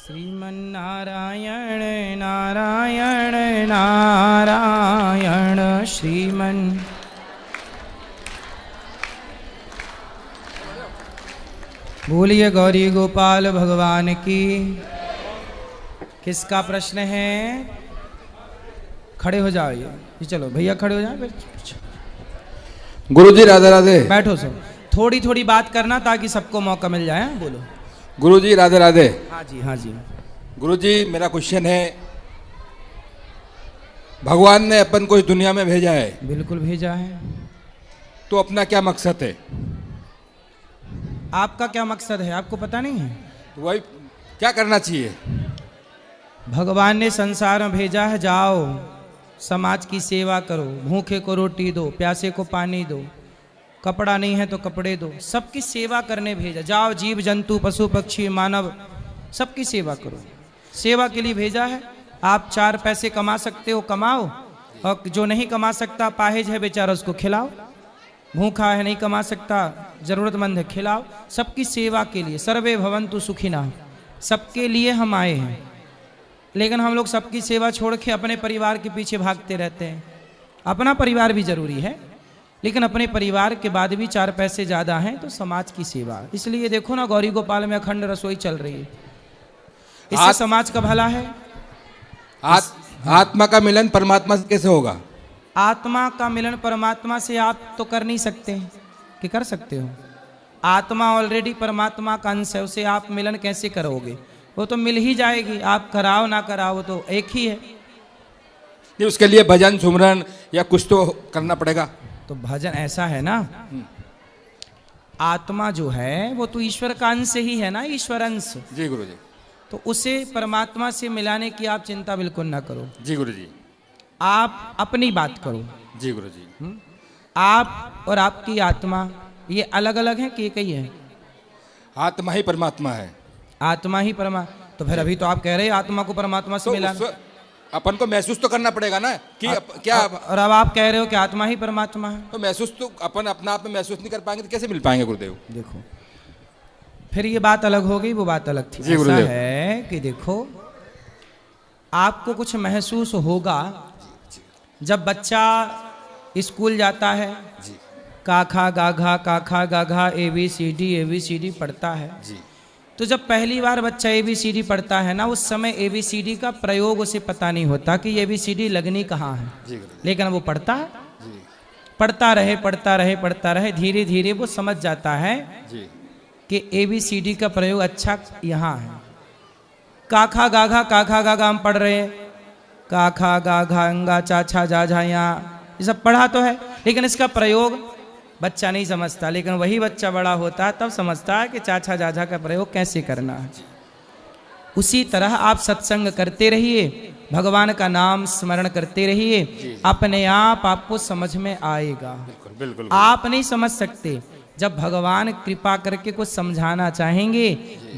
श्रीमन्नारायण नारायण नारायण श्रीमन्। बोलिए गौरी गोपाल भगवान की। किसका प्रश्न है? खड़े हो जाओ ये चलो भैया खड़े हो जाओ। गुरुजी राधे राधे। बैठो सब, थोड़ी थोड़ी बात करना ताकि सबको मौका मिल जाए। बोलो। गुरुजी राधे राधे। हाँ जी हाँ जी। गुरुजी मेरा क्वेश्चन है, भगवान ने अपन को इस दुनिया में भेजा है। बिल्कुल भेजा है। तो अपना क्या मकसद है? आपका क्या मकसद है आपको पता नहीं है? वही क्या करना चाहिए? भगवान ने संसार में भेजा है, जाओ समाज की सेवा करो, भूखे को रोटी दो, प्यासे को पानी दो, कपड़ा नहीं है तो कपड़े दो, सबकी सेवा करने भेजा। जाओ जीव जंतु पशु पक्षी मानव सबकी सेवा करो, सेवा के लिए भेजा है। आप 4 पैसे कमा सकते हो कमाओ, और जो नहीं कमा सकता पाहिज है बेचारा उसको खिलाओ, भूखा है नहीं कमा सकता जरूरतमंद है खिलाओ, सबकी सेवा के लिए। सर्वे भवन्तु सुखिनः, सबके लिए हम आए हैं। लेकिन हम लोग सबकी सेवा छोड़ के अपने परिवार के पीछे भागते रहते हैं। अपना परिवार भी जरूरी है, लेकिन अपने परिवार के बाद भी 4 पैसे ज़्यादा हैं तो समाज की सेवा। इसलिए देखो ना गौरी गोपाल में अखंड रसोई चल रही है, इससे समाज का भला है। आत्मा का मिलन परमात्मा से कैसे होगा? आत्मा का मिलन परमात्मा से आप तो कर नहीं सकते कि कर सकते हो? आत्मा ऑलरेडी परमात्मा का अंश है, उसे आप मिलन कैसे करोगे? वो तो मिल ही जाएगी, आप कराओ ना कराओ वो तो एक ही है। नहीं, उसके लिए भजन सुमरन या कुछ तो करना पड़ेगा। तो भजन ऐसा है ना, आत्मा जो है वो तो ईश्वर का अंश ही है ना, ईश्वर अंश। जी गुरुजी। तो उसे परमात्मा से मिलाने की आप चिंता बिल्कुल ना करो। जी गुरुजी। आप अपनी बात करो। जी गुरुजी। आप और आपकी आत्मा ये अलग अलग है कि एक ही है? आत्मा ही परमात्मा है। आत्मा ही तो फिर अभी तो आप कह रहे हैं आत्मा को परमात्मा से मिलाना। अपन को महसूस तो करना पड़ेगा ना कि क्या। और अब आप कह रहे हो कि आत्मा ही परमात्मा है। तो महसूस तो अपन अपना आप में महसूस नहीं कर पाएंगे तो कैसे मिल पाएंगे गुरुदेव? देखो फिर ये बात अलग हो गई, वो बात अलग थी। ऐसा है कि देखो आपको कुछ महसूस होगा जब बच्चा स्कूल जाता है, काखा गाघा ABCD पढ़ता है। तो जब पहली बार बच्चा ABCD पढ़ता है ना, उस समय ABCD का प्रयोग उसे पता नहीं होता कि ABCD लगनी कहाँ है, लेकिन वो पढ़ता है। पढ़ता रहे धीरे धीरे वो समझ जाता है कि ABCD का प्रयोग अच्छा यहाँ है। काखा गाघा हम पढ़ रहे हैं, काखा गाघा अंगा चाचा जाझा, यहाँ ये सब पढ़ा तो है, लेकिन इसका प्रयोग बच्चा नहीं समझता। लेकिन वही बच्चा बड़ा होता है तब समझता है कि चाचा जाझा का प्रयोग कैसे करना है। उसी तरह आप सत्संग करते रहिए, भगवान का नाम स्मरण करते रहिए, अपने आप आपको समझ में आएगा। बिल्कुल। आप नहीं समझ सकते, जब भगवान कृपा करके कुछ समझाना चाहेंगे,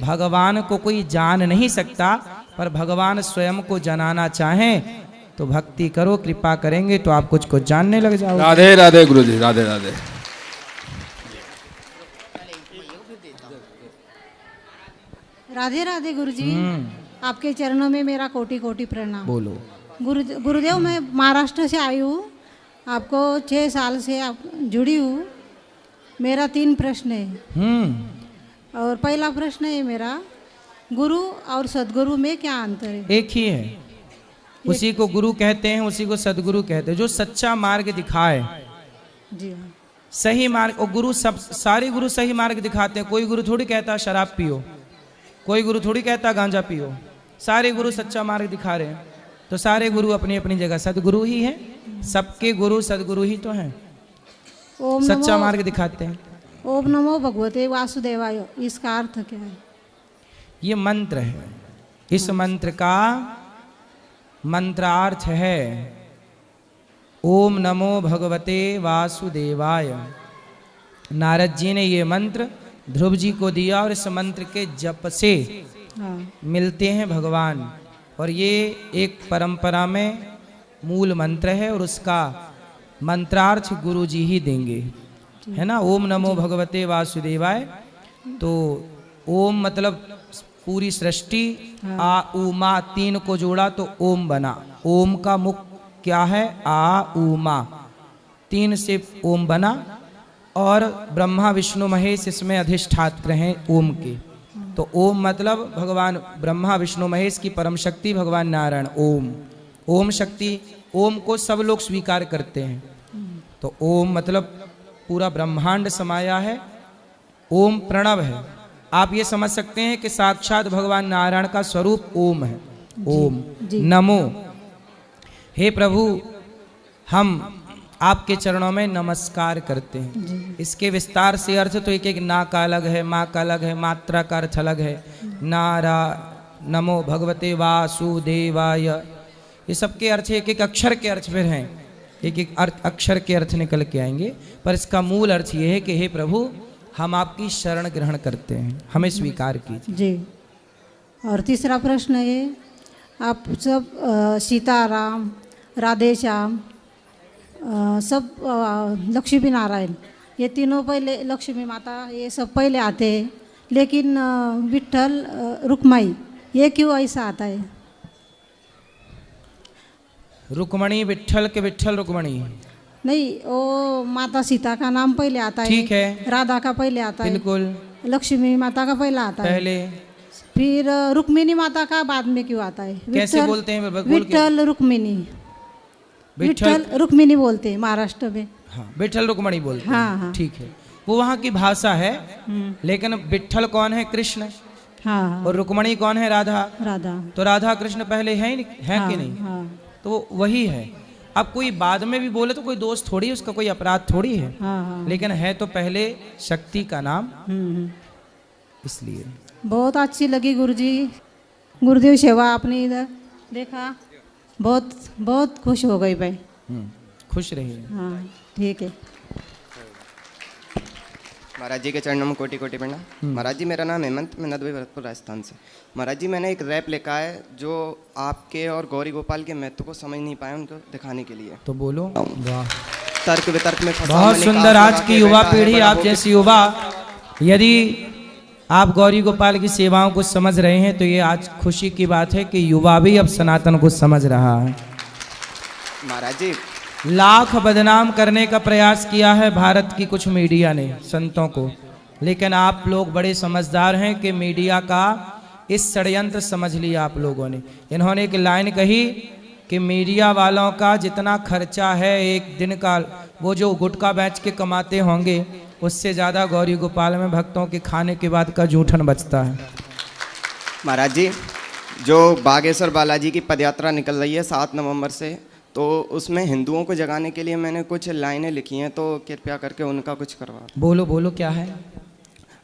भगवान को कोई जान नहीं सकता, पर भगवान स्वयं को जनाना चाहें तो भक्ति करो, कृपा करेंगे तो आप कुछ जानने लग जाओगे। राधे राधे गुरुजी, राधे राधे। राधे राधे गुरुजी, आपके चरणों में मेरा कोटि कोटि प्रणाम। बोलो। गुरुदेव मैं महाराष्ट्र से आई हूँ, आपको 6 साल से आप जुड़ी हूँ। मेरा 3 प्रश्न है। और पहला प्रश्न है मेरा, गुरु और सदगुरु में क्या अंतर है? एक ही है, उसी को गुरु कहते हैं, उसी को सदगुरु कहते हैं, जो सच्चा मार्ग दिखाए। जी हाँ। सही मार्ग, और गुरु सब सारे गुरु सही मार्ग दिखाते हैं। कोई गुरु थोड़ी कहता शराब पियो, कोई गुरु थोड़ी कहता गांजा पियो, सारे गुरु सच्चा मार्ग दिखा रहे हैं। तो सारे गुरु अपनी अपनी जगह सदगुरु ही हैं, सबके गुरु सदगुरु ही तो हैं, सच्चा मार्ग दिखाते हैं। ओम नमो भगवते वासुदेवाय, इसका अर्थ क्या है? ये मंत्र है, इस मंत्र का मंत्रार्थ है ओम नमो भगवते वासुदेवाय। नारद जी ने ये मंत्र ध्रुव जी को दिया, और इस मंत्र के जप से मिलते हैं भगवान। और ये एक परंपरा में मूल मंत्र है, और उसका मंत्रार्थ गुरु जी ही देंगे, है ना। ओम नमो भगवते वासुदेवाय। तो ओम मतलब पूरी सृष्टि आ उ मा तीन को जोड़ा तो ओम बना। ओम का मुख क्या है? आ उ मा, तीन से ओम बना और ब्रह्मा विष्णु महेश इसमें अधिष्ठात्र हैं ओम के। तो ओम मतलब भगवान ब्रह्मा विष्णु महेश की परम शक्ति भगवान नारायण ओम। ओम शक्ति, ओम को सब लोग स्वीकार करते हैं। तो ओम मतलब पूरा ब्रह्मांड समाया है। ओम प्रणव है। आप ये समझ सकते हैं कि साक्षात भगवान नारायण का स्वरूप ओम है। ओम नमो। हे प्रभु, हम आपके चरणों में नमस्कार करते हैं। इसके विस्तार से अर्थ तो एक एक ना का अलग है, माँ का अलग है, मात्रा का अर्थ अलग है। नारा, नमो भगवते वासुदेवाय, ये सबके अर्थ एक एक अक्षर के अर्थ फिर हैं। एक एक अक्षर के अर्थ निकल के आएंगे, पर इसका मूल अर्थ ये है कि हे प्रभु, हम आपकी शरण ग्रहण करते हैं, हमें स्वीकार कीजिए। जी। और तीसरा प्रश्न है, आप सब सीताराम, राधे श्याम, सब लक्ष्मी नारायण, ये तीनों पहले, लक्ष्मी माता ये सब पहले आते हैं, लेकिन विट्ठल रुक्माई ये क्यों ऐसा आता है? रुक्मणी विट्ठल के विट्ठल रुक्मणी? नहीं, वो माता सीता का नाम पहले आता है। ठीक है। राधा का पहले आता है। बिल्कुल। लक्ष्मी माता का पहला आता है पहले। फिर रुक्मिणी माता का बाद में क्यों आता है? कैसे बोलते हैं? विट्ठल रुक्मिणी, विट्ठल रुक्मिणी बोलते हैं महाराष्ट्र में। हाँ, विट्ठल रुक्मणी बोलते हैं। हाँ, हाँ। ठीक है, वो वहाँ की भाषा है। लेकिन विट्ठल कौन है? कृष्ण। हाँ। और रुक्मणी कौन है? राधा। राधा। तो राधा कृष्ण पहले है कि नहीं? हाँ। तो वही है। अब कोई बाद में भी बोले तो कोई दोष थोड़ी, उसका कोई अपराध थोड़ी है। हाँ। लेकिन है तो पहले शक्ति का नाम, इसलिए। बहुत अच्छी लगी गुरुजी, गुरुदेव सेवा आपने इधर देखा, बहुत बहुत खुश हो गई भाई। खुश रहिए। हाँ, ठीक है। महाराज जी के चरणों में कोटि कोटि प्रणाम। महाराज जी, मेरा नाम हेमंत, मैं नदवी भरतपुर राजस्थान से। महाराज जी, मैंने एक रैप लिखा है जो आपके और गौरी गोपाल के महत्व को समझ नहीं पाए, उनको दिखाने के लिए। तो बोलो। वाह, तर्क वितर्क में फंसा बहुत मैंने सुंदर। काफ आज लगा की के युवा बैठा है, पीढ़ी, बड़ा आप होके जैसी युवा यदि आप गौरी गोपाल की सेवाओं को समझ रहे हैं तो ये आज खुशी की बात है कि युवा भी अब सनातन को समझ रहा है। महाराज जी, लाख बदनाम करने का प्रयास किया है भारत की कुछ मीडिया ने संतों को, लेकिन आप लोग बड़े समझदार हैं कि मीडिया का इस षड्यंत्र समझ लिया आप लोगों ने। इन्होंने एक लाइन कही कि मीडिया वालों का जितना खर्चा है एक दिन का, वो जो गुटखा बेच के कमाते होंगे, उससे ज़्यादा गौरी गोपाल में भक्तों के खाने के बाद का जूठन बचता है। महाराज जी, जो बागेश्वर बालाजी की पदयात्रा निकल रही है 7 नवंबर से, तो उसमें हिंदुओं को जगाने के लिए मैंने कुछ लाइनें लिखी हैं, तो कृपया करके उनका कुछ करवा। बोलो बोलो, क्या है?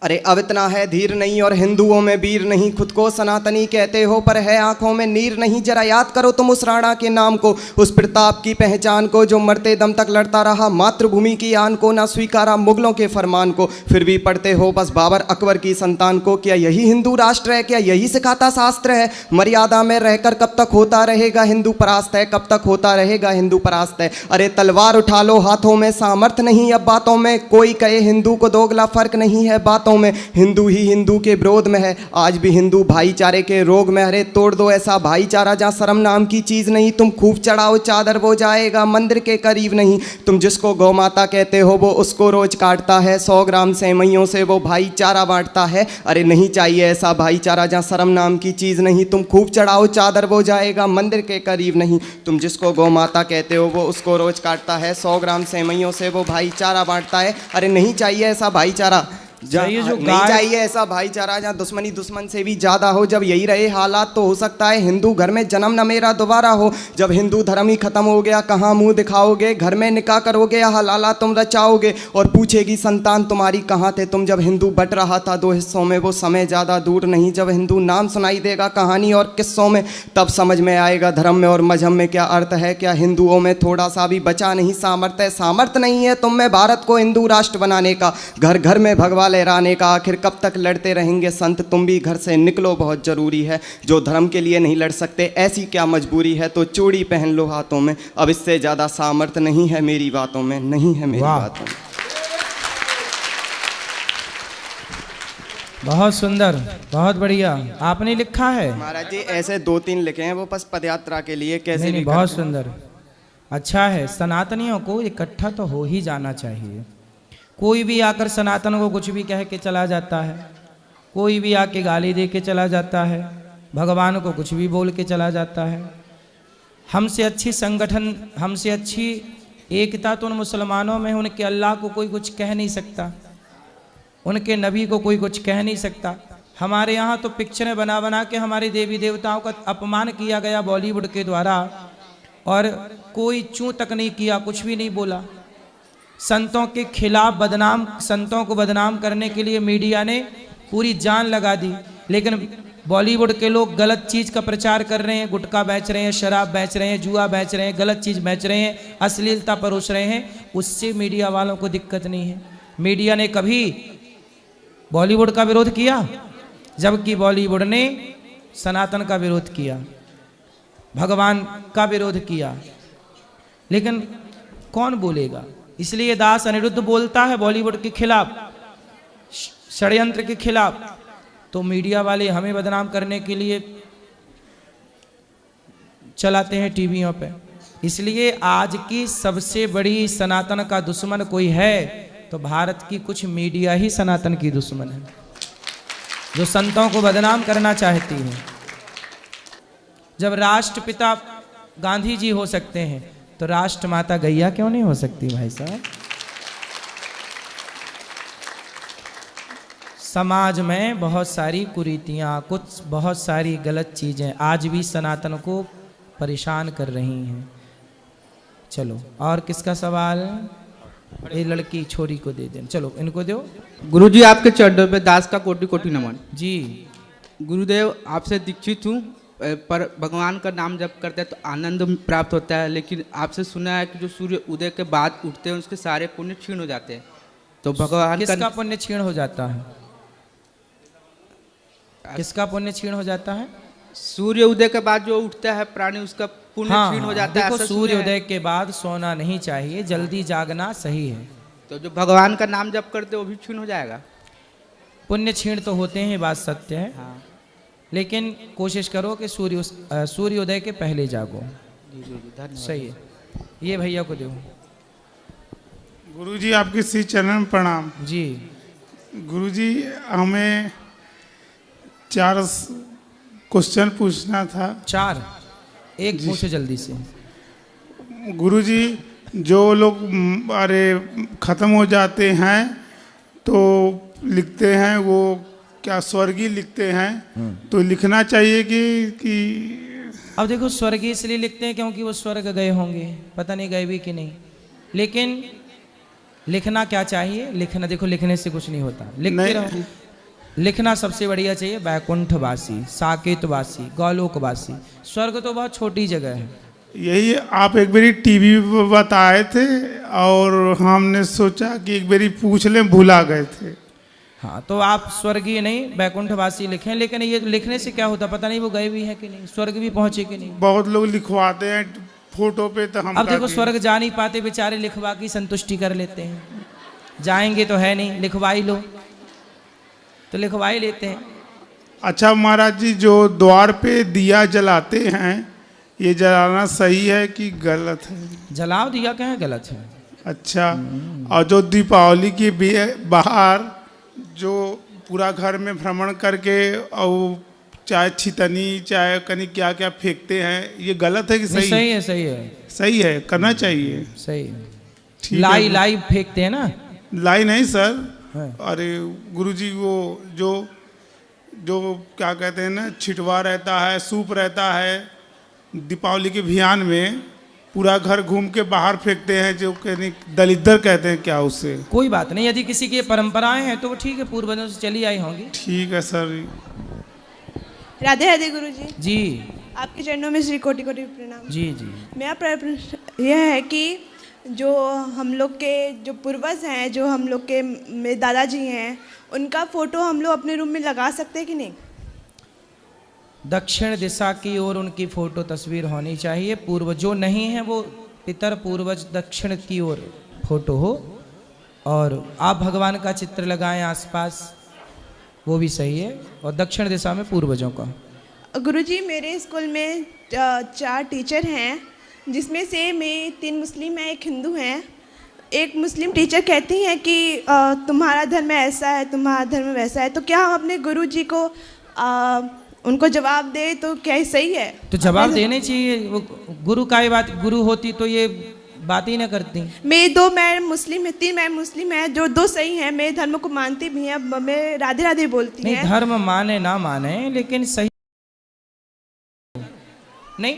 अरे अब इतना है धीर नहीं और हिंदुओं में वीर नहीं, खुद को सनातनी कहते हो पर है आंखों में नीर नहीं। जरा याद करो तुम उस राणा के नाम को, उस प्रताप की पहचान को, जो मरते दम तक लड़ता रहा मातृभूमि की आन को, ना स्वीकारा मुगलों के फरमान को, फिर भी पढ़ते हो बस बाबर अकबर की संतान को। क्या यही हिंदू राष्ट्र है? क्या यही सिखाता शास्त्र है? मर्यादा में रहकर कब तक होता रहेगा हिंदू परास्त है? कब तक होता रहेगा हिंदू परास्त है? अरे तलवार उठा लो हाथों में, सामर्थ नहीं अब बातों में। कोई कहे हिंदू को दोगला, फर्क नहीं है बातों में। हिंदू ही हिंदू के विरोध में है, आज भी हिंदू भाईचारे के रोग में। अरे तोड़ दो ऐसा भाईचारा जहाँ शर्म नाम की चीज नहीं। तुम खूब चढ़ाओ चादर, वो जाएगा मंदिर के करीब नहीं। तुम जिसको गौ माता कहते हो वो उसको रोज काटता है, 100 ग्राम सेवइयों से वो भाईचारा बांटता है। अरे नहीं चाहिए ऐसा भाईचारा जहाँ शर्म नाम की चीज नहीं। तुम खूब चढ़ाओ चादर, वो जाएगा मंदिर के करीब नहीं। तुम जिसको गौ माता कहते हो वो उसको रोज काटता है, 100 ग्राम सेवइयों से वो भाईचारा बांटता है। अरे नहीं चाहिए ऐसा भाईचारा नहीं चाहिए ऐसा भाईचारा जहाँ दुश्मनी दुश्मन से भी ज़्यादा हो। जब यही रहे हालात तो हो सकता है हिंदू घर में जन्म न मेरा दोबारा हो। जब हिंदू धर्म ही खत्म हो गया कहाँ मुंह दिखाओगे? घर में निकाह करोगे या हलाला तुम रचाओगे? और पूछेगी संतान तुम्हारी कहाँ थे तुम जब हिंदू बट रहा था 2 हिस्सों में? वो समय ज़्यादा दूर नहीं जब हिंदू नाम सुनाई देगा कहानी और किस्सों में, तब समझ में आएगा धर्म में और मजहब में क्या अर्थ है। क्या हिंदुओं में थोड़ा सा भी बचा नहीं सामर्थ्य? सामर्थ्य नहीं है तुम में भारत को हिंदू राष्ट्र बनाने का, घर घर में भगवा लहराने का। आखिर कब तक लड़ते रहेंगे संत? तुम भी घर से निकलो, बहुत जरूरी है। जो धर्म के लिए नहीं लड़ सकते ऐसी क्या मजबूरी है? तो चूड़ी पहन लो हाथों में, अब इससे ज्यादा सामर्थ्य नहीं है मेरी बातों में, नहीं है मेरी बातों में। बहुत सुंदर, बहुत बढ़िया। आपने लिखा है? महाराज जी ऐसे 2-3 लिखे हैं, वो बस पदयात्रा के लिए कैसे नहीं, भी बहुत करते हैं। सुंदर, अच्छा है। सनातनियों को इकट्ठा तो हो ही जाना चाहिए। कोई भी आकर सनातन को कुछ भी कह के चला जाता है, कोई भी आके गाली दे के चला जाता है, भगवान को कुछ भी बोल के चला जाता है। हमसे अच्छी संगठन, हमसे अच्छी एकता तो उन मुसलमानों में, उनके अल्लाह को कोई कुछ कह नहीं सकता, उनके नबी को कोई कुछ कह नहीं सकता। हमारे यहाँ तो पिक्चरें बना बना के हमारे देवी देवताओं का अपमान किया गया बॉलीवुड के द्वारा, और कोई चूं तक नहीं किया, कुछ भी नहीं बोला। संतों के खिलाफ बदनाम, संतों को बदनाम करने के लिए मीडिया ने पूरी जान लगा दी, लेकिन बॉलीवुड के लोग गलत चीज़ का प्रचार कर रहे हैं, गुटखा बेच रहे हैं, शराब बेच रहे हैं, जुआ बेच रहे हैं, गलत चीज़ बेच रहे हैं, अश्लीलता परोस रहे हैं। उससे मीडिया वालों को दिक्कत नहीं है। मीडिया ने कभी बॉलीवुड का विरोध किया, जबकि बॉलीवुड ने सनातन का विरोध किया, भगवान का विरोध किया, लेकिन कौन बोलेगा? इसलिए दास अनिरुद्ध बोलता है बॉलीवुड के खिलाफ, षड्यंत्र के खिलाफ। तो मीडिया वाले हमें बदनाम करने के लिए चलाते हैं टीवियों पे। इसलिए आज की सबसे बड़ी सनातन का दुश्मन कोई है तो भारत की कुछ मीडिया ही सनातन की दुश्मन है, जो संतों को बदनाम करना चाहती है। जब राष्ट्रपिता गांधी जी हो सकते हैं तो राष्ट्रमाता गैया क्यों नहीं हो सकती भाई साहब? समाज में बहुत सारी कुरीतियाँ, कुछ बहुत सारी गलत चीज़ें आज भी सनातन को परेशान कर रही हैं। चलो, और किसका सवाल? ये लड़की छोरी को दे दें, चलो इनको दो। गुरुजी आपके चरणों में दास का कोटि कोटि नमन। जी गुरुदेव आपसे दीक्षित हूँ, पर भगवान का नाम जप करते हैं तो आनंद प्राप्त होता है, लेकिन आपसे सुना है कि जो सूर्य उदय के बाद उठते हैं उसके सारे पुण्य क्षीण हो जाते हैं। तो भगवान किसका पुण्य क्षीण हो जाता है? किसका पुण्य क्षीण हो जाता है? सूर्य उदय के बाद जो उठता है प्राणी उसका पुण्य क्षीण हो जाता है। देखो, सूर्य उदय के बाद सोना नहीं चाहिए, जल्दी जागना सही है। तो जो भगवान का नाम जप करते वो भी क्षीण हो जाएगा? पुण्य क्षीण तो होते हैं, बात सत्य है। हाँ। लेकिन कोशिश करो कि सूर्योदय के पहले जागो। सही है। ये भैया को दो। गुरुजी आपके श्री चरण में प्रणाम। जी गुरुजी हमें 4 क्वेश्चन पूछना था। 4? एक पूछो जल्दी से। गुरुजी जो लोग ख़त्म हो जाते हैं तो लिखते हैं, वो क्या स्वर्गीय लिखते हैं, तो लिखना चाहिए कि अब देखो, स्वर्गीय इसलिए लिखते हैं क्योंकि वो स्वर्ग गए होंगे, पता नहीं गए भी कि नहीं। लेकिन लिखना क्या चाहिए? लिखना, देखो लिखने से कुछ नहीं होता, लिखते रहो। लिखना सबसे बढ़िया चाहिए बैकुंठवासी, साकेतवासी, गौलोकवासी। स्वर्ग तो बहुत छोटी जगह है। यही आप एक बारी टीवी पर बताए थे और हमने सोचा कि एक बारी पूछ लें, भुला गए थे। हाँ, तो आप स्वर्गीय नहीं बैकुंठवासी लिखें। लेकिन ये लिखने से क्या होता पता नहीं वो गए भी हैं कि नहीं, स्वर्ग भी पहुंचे कि नहीं। बहुत लोग लिखवाते हैं फोटो पे, तो हम अब देखो स्वर्ग जा नहीं पाते बेचारे, लिखवा की संतुष्टि कर लेते हैं। जाएंगे तो है नहीं, लिखवा ही लो, तो लिखवा ही लेते हैं। अच्छा महाराज जी, जो द्वार पे दिया जलाते हैं, ये जलाना सही है कि गलत है? जलाओ दिया, कहाँ गलत है। अच्छा, और जो दीपावली के बाहर जो पूरा घर में भ्रमण करके और चाहे छितनी चाहे कहीं क्या क्या फेंकते हैं, ये गलत है कि सही? सही है, सही है, सही है, करना चाहिए। सही है। लाई लाई फेंकते हैं ना? लाई नहीं सर, हाँ। अरे गुरुजी वो जो क्या कहते हैं ना, छिटवा रहता है, सूप रहता है, दीपावली के अभियान में पूरा घर घूम के बाहर फेंकते हैं, जो कहने दलिद्दर कहते हैं क्या उसे? कोई बात नहीं, यदि किसी की परंपराएं हैं तो वो ठीक है, पूर्वजों से चली आई होंगी। ठीक है सर। राधे राधे गुरुजी। जी आपके चरणों में श्री कोटि कोटि प्रणाम। जी जी। मेरा प्रश्न यह है कि जो हम लोग के जो पूर्वज हैं, जो हम लोग के मेरे दादाजी हैं, उनका फोटो हम लोग अपने रूम में लगा सकते हैं कि नहीं? दक्षिण दिशा की ओर उनकी फोटो तस्वीर होनी चाहिए। पूर्वज जो नहीं है वो पितर पूर्वज दक्षिण की ओर फोटो हो, और आप भगवान का चित्र लगाएं आसपास, वो भी सही है। और दक्षिण दिशा में पूर्वजों का। गुरुजी मेरे स्कूल में 4 टीचर हैं, जिसमें से मैं 3 मुस्लिम हैं, 1 हिंदू हैं। एक मुस्लिम टीचर कहती हैं कि तुम्हारा धर्म ऐसा है, तुम्हारा धर्म वैसा है, तो क्या हम अपने गुरुजी को उनको जवाब दे तो क्या ये सही है? तो जवाब देने चाहिए। वो गुरु का ही बात, गुरु होती तो ये बात ही ना करती। मैं मुस्लिम है, 3 मैं मुस्लिम है, जो 2 सही हैं, मेरे धर्म को मानती भी हैं, मैं राधे राधे बोलती नहीं, हैं। धर्म माने ना माने लेकिन सही नहीं।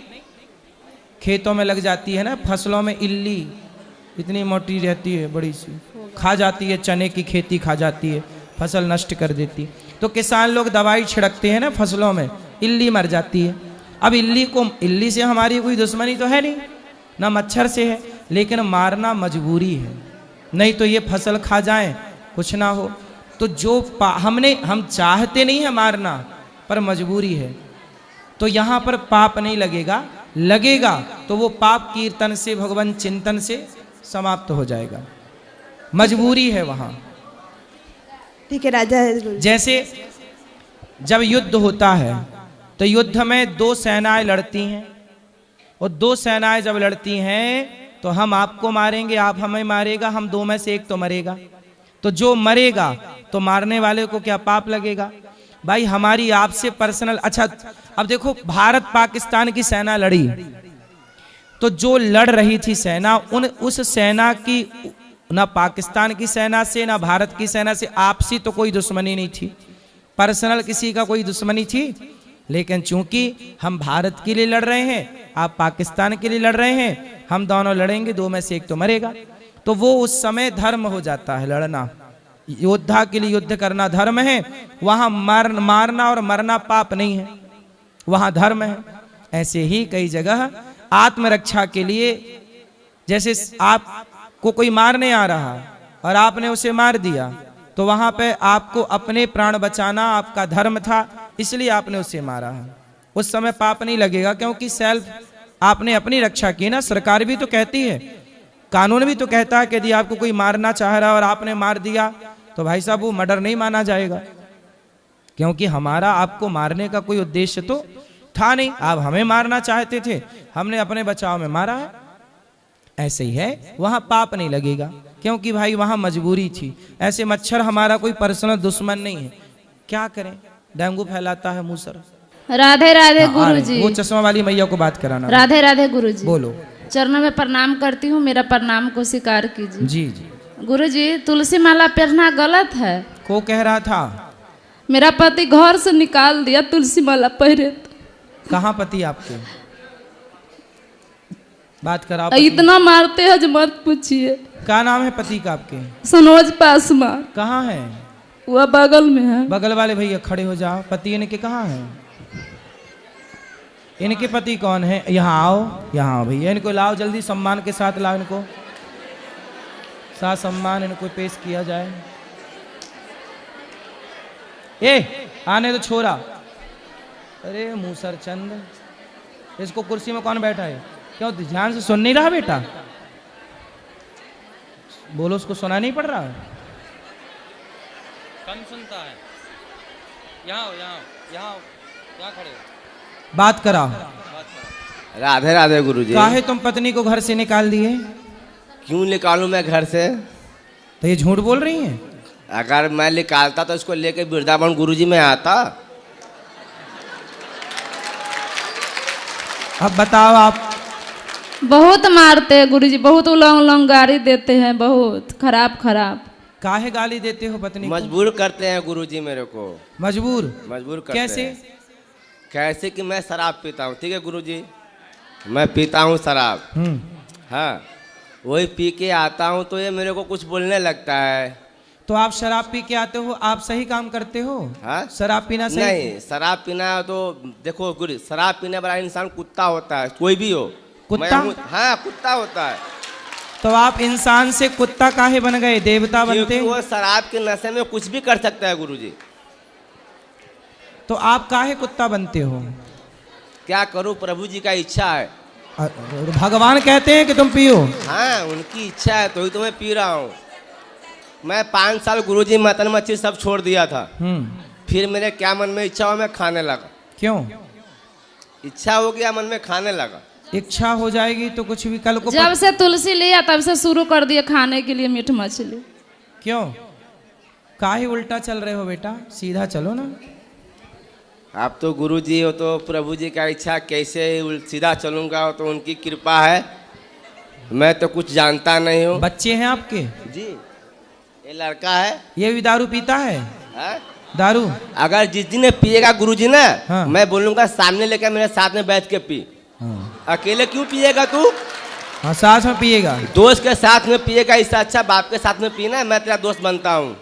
खेतों में लग जाती है ना, फसलों में इल्ली इतनी मोटी रहती है, बड़ी सी, खा जाती है, चने की खेती खा जाती है, फसल नष्ट कर देती। तो किसान लोग दवाई छिड़कते हैं ना फसलों में, इल्ली मर जाती है। अब इल्ली से हमारी कोई दुश्मनी तो है नहीं, ना मच्छर से है, लेकिन मारना मजबूरी है, नहीं तो ये फसल खा जाएं, कुछ ना हो। तो जो हम चाहते नहीं है मारना, पर मजबूरी है। तो यहाँ पर पाप नहीं लगेगा तो वो पाप कीर्तन से, भगवान चिंतन से समाप्त हो जाएगा। मजबूरी है वहाँ। ठीक है राजा। जैसे जब युद्ध होता है तो युद्ध में 2 सेनाएं लड़ती हैं, और 2 सेनाएं जब लड़ती हैं तो हम आपको मारेंगे, आप हमें मारेगा, हम 2 में से एक तो मरेगा। तो जो मरेगा तो मारने वाले को क्या पाप लगेगा? भाई हमारी आपसे पर्सनल। अच्छा अब देखो, भारत पाकिस्तान की सेना लड़ी, तो जो लड़ रही थी सेना, उस सेना की ना पाकिस्तान की सेना से ना भारत की सेना से आपसी तो कोई दुश्मनी नहीं थी, पर्सनल किसी का कोई दुश्मनी थी। लेकिन चूंकि हम भारत के लिए लड़ रहे हैं, आप पाकिस्तान के लिए लड़ रहे हैं, हम दोनों लड़ेंगे, 2 में से एक तो मरेगा। तो वो उस समय धर्म हो जाता है लड़ना। योद्धा के लिए युद्ध करना धर्म है, वहां मारना और मरना पाप नहीं है, वहां धर्म है। ऐसे ही कई जगह आत्मरक्षा के लिए, जैसे आपको कोई मारने आ रहा और आपने उसे मार दिया, तो वहां पे आपको अपने प्राण बचाना आपका धर्म था, इसलिए आपने उसे मारा है। उस समय पाप नहीं लगेगा, क्योंकि सेल्फ आपने अपनी रक्षा की ना। सरकार भी तो कहती है, कानून भी तो कहता है कि यदि आपको कोई मारना चाह रहा है और आपने मार दिया तो भाई साहब वो मर्डर नहीं माना जाएगा, क्योंकि हमारा आपको मारने का कोई उद्देश्य तो था नहीं। आप हमें मारना चाहते थे, हमने अपने बचाव में मारा है। ऐसे ही है, वहां पाप नहीं लगेगा, क्योंकि भाई वहां मजबूरी थी। ऐसे मच्छर हमारा कोई पर्सनल दुश्मन नहीं है, क्या करें, डेंगू फैलाता है मूसर। राधे राधे गुरुजी। वो चश्मा वाली मैया को बात कराना। राधे राधे गुरुजी। बोलो। चरणों में प्रणाम करती हूँ, मेरा प्रणाम को स्वीकार कीजिए। जी जी। गुरुजी, तुलसी माला पहनना गलत है। को कह रहा था? मेरा पति घर से निकाल दिया तुलसी माला पहने। कहाँ पति आपके? बात करा। इतना मारते हैं जो मत पूछिए। क्या नाम है पति का आपके? सनोज पासवान। कहाँ है? वह बगल में है। बगल वाले भैया खड़े हो जाओ। पति इनके कहाँ है? इनके पति कौन है? यहाँ आओ, यहाँ आओ भैया, इनको लाओ जल्दी, सम्मान के साथ लाओ इनको, साथ सम्मान इनको पेश किया जाए। ए आने तो छोरा। अरे मूसर चंद, इसको कुर्सी में कौन बैठा है? क्यों ध्यान से सुन नहीं रहा बेटा? बोलो, उसको सुना नहीं पड़ रहा? कम सुनता है। यहाँ यहाँ खड़े हो, बात करा। राधे राधे गुरुजी। काहे तुम पत्नी को घर से निकाल दिए? क्यों निकालूं मैं घर से? तो ये झूठ बोल रही हैं। अगर मैं निकालता तो इसको लेके वृंदावन गुरुजी में आता। अब बताओ आप। बहुत मारते हैं गुरुजी, बहुत उलंग गाली देते हैं, बहुत खराब खराब। काहे गाली देते हो पत्नी को? मजबूर करते हैं गुरुजी मेरे को। मजबूर करते कैसे? हैं। कैसे कि मैं शराब पीता हूँ, ठीक है गुरुजी, मैं पीता हूँ शराब। हाँ, वही पी के आता हूँ तो ये मेरे को कुछ बोलने लगता है। तो आप शराब पी के आते हो, आप सही काम करते हो? हाँ? शराब पीना सही नहीं, शराब पीना तो देखो गुरु, शराब पीने वाला इंसान कुत्ता होता है, कोई भी हो। कुत्ता? हाँ, कुत्ता होता है। तो आप इंसान से कुत्ता काहे बन गए, देवता बनते? वो शराब के नशे में कुछ भी कर सकता है गुरुजी। तो आप काहे कुत्ता बनते हो? क्या करूं, प्रभु जी का इच्छा है। भगवान कहते हैं कि तुम पियो। हाँ, उनकी इच्छा है तो ही तो मैं पी रहा हूँ। मैं 5 साल गुरुजी मटन मच्छी सब छोड़ दिया था। फिर मेरे क्या मन में इच्छा हुआ, मैं खाने लगा। क्यों? इच्छा हो गया, मन में खाने लगा। इच्छा हो जाएगी तो कुछ भी कल को जब से तुलसी लिया तब से शुरू कर दिए खाने के लिए मीट मछली। क्यों? काहे उल्टा चल रहे हो बेटा, सीधा चलो ना। आप तो गुरुजी हो, तो प्रभु जी का इच्छा, कैसे सीधा चलूंगा, तो उनकी कृपा है। मैं तो कुछ जानता नहीं हूँ। बच्चे हैं आपके? जी, ये लड़का है। ये भी दारू पीता है? दारू अगर जिस दिन पिएगा गुरुजी ना, हाँ। मैं बोलूंगा सामने लेकर मेरे साथ में बैठ के पी। हाँ। अकेले क्यों पिएगा तू? हाँ, साथ में पिएगा। दोस्त के साथ में पिएगा, इससे अच्छा बाप के साथ में पीना। मैं तेरा दोस्त बनता हूँ।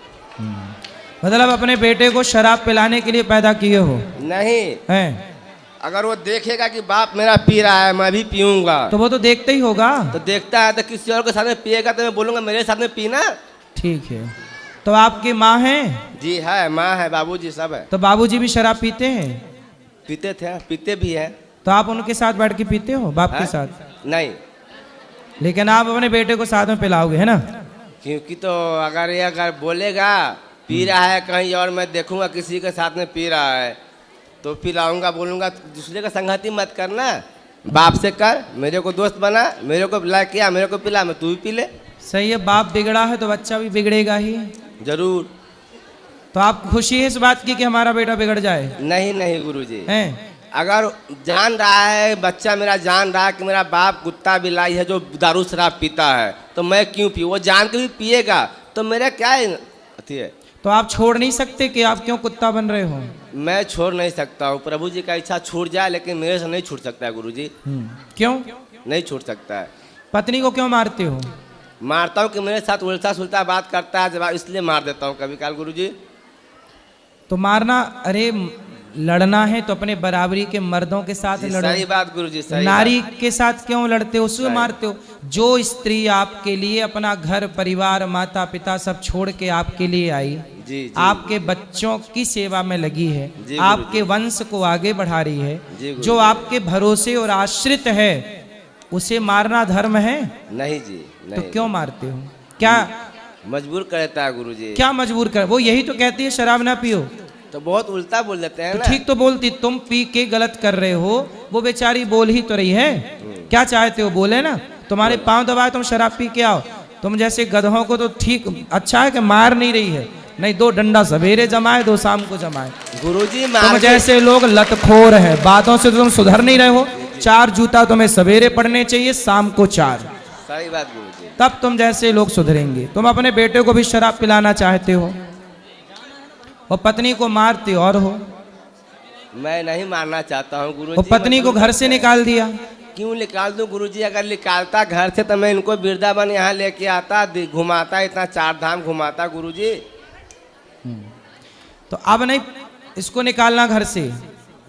मतलब अपने बेटे को शराब पिलाने के लिए पैदा किए हो? नहीं है। अगर वो देखेगा कि बाप मेरा पी रहा है, मैं भी पीऊंगा, तो वो तो देखते ही होगा। तो देखता है, तो किसी और के साथ में पिएगा तो मैं बोलूंगा मेरे साथ में पीना। ठीक है। तो आपकी माँ है? जी है, माँ है, बाबूजी सब है। तो बाबूजी भी शराब पीते हैं? पीते थे, पीते भी है। तो आप उनके साथ बैठ के पीते हो, बाप के साथ? नहीं, लेकिन आप अपने बेटे को साथ में पिलाओगे, है ना? क्योंकि तो अगर बोलेगा पी रहा है कहीं और, मैं देखूंगा किसी के साथ में पी रहा है, तो पिलाऊंगा, बोलूंगा दूसरे का संगति मत करना, बाप से कर, मेरे को दोस्त बना, मेरे को पिला किया, मेरे को पिला, मैं तू भी पी ले। सही है, बाप बिगड़ा है तो बच्चा भी बिगड़ेगा ही। जरूर। तो आप खुशी है इस बात की कि हमारा बेटा बिगड़ जाए? नहीं नहीं गुरुजी, हैं? अगर जान रहा है बच्चा मेरा, जान रहा है कि मेरा बाप कुत्ता बिलाई है जो दारू शराब पीता है, तो मैं क्यों पीऊँ? वो जान के भी पिएगा तो मेरा क्या अथी है? तो आप छोड़ नहीं सकते कि आप क्यों कुत्ता बन रहे हो? मैं छोड़ नहीं सकता हूँ। प्रभु जी का इच्छा छूट जाए, लेकिन मेरे से नहीं छूट सकता है गुरुजी। क्यों नहीं छूट सकता है? पत्नी को क्यों मारते हो? मारता हूँ कि मेरे साथ उल्टा सुल्टा बात करता है, जवाब इसलिए मार देता हूँ कभी काल गुरुजी। तो मारना, अरे लड़ना है तो अपने बराबरी के मर्दों के साथ लड़ो। सही बात गुरुजी, सही नारी बात। के साथ क्यों लड़ते हो, उसको मारते हो? जो स्त्री आपके लिए अपना घर परिवार माता पिता सब छोड़ के आपके लिए आई, जी, जी। आपके बच्चों की सेवा में लगी है, जी, आपके वंश को आगे बढ़ा रही है, जी, जो आपके भरोसे और आश्रित है, उसे मारना धर्म है? नहीं जी, नहीं। तो क्यों मारते हो? क्या मजबूर कर देता है गुरुजी। क्या मजबूर कर? वो यही तो कहती है शराब ना पियो, तो बहुत उल्टा बोल देते हैं तो ना। ठीक तो बोलती, तुम पी के गलत कर रहे हो, वो बेचारी बोल ही तो रही है। क्या चाहते हो, बोले ना? तुम्हारे पांव दबाए तुम शराब पी के आओ, तुम जैसे गधों को तो ठीक अच्छा है कि मार नहीं रही है, नहीं 2 डंडा सवेरे जमाए 2 शाम को जमाए। गुरुजी तुम जैसे लोग लतखोर है, बातों से तो तुम सुधर नहीं रहे हो। 4 जूता तुम्हें सवेरे पड़ने चाहिए, शाम को 4। सही बात गुरुजी। तब तुम जैसे लोग सुधरेंगे। तुम अपने बेटे को भी शराब पिलाना चाहते हो और पत्नी को मारते और हो। मैं नहीं मारना चाहता हूँ गुरुजी। वो पत्नी को घर से निकाल दिया। क्यों निकाल दूं गुरुजी? अगर निकालता घर से तो मैं इनको वृंदावन यहाँ लेके आता, घुमाता, इतना 4 धाम घुमाता गुरुजी। तो अब नहीं इसको निकालना घर से?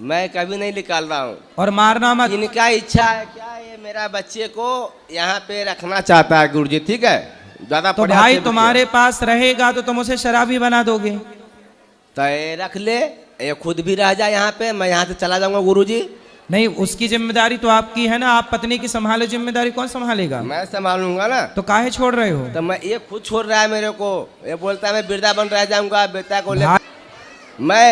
मैं कभी नहीं निकाल रहा हूँ। और मारना मत। इनका इच्छा है क्या, ये मेरा बच्चे को यहाँ पे रखना चाहता है गुरुजी, ठीक है? ज्यादा तो भाई तुम्हारे पास रहेगा तो तुम उसे शराबी बना दोगे। तो ये रख ले, ये खुद भी रह जाए यहाँ पे, मैं यहाँ से चला जाऊंगा गुरुजी। नहीं, उसकी जिम्मेदारी तो आपकी है ना, आप पत्नी की संभालो, जिम्मेदारी कौन संभालेगा? मैं संभालूंगा ना। तो काहे छोड़ रहे हो? तो मैं, ये खुद छोड़ रहा है मेरे को, ये बोलता है मैं वृंदावन रह जाऊंगा बेटा को ले। मैं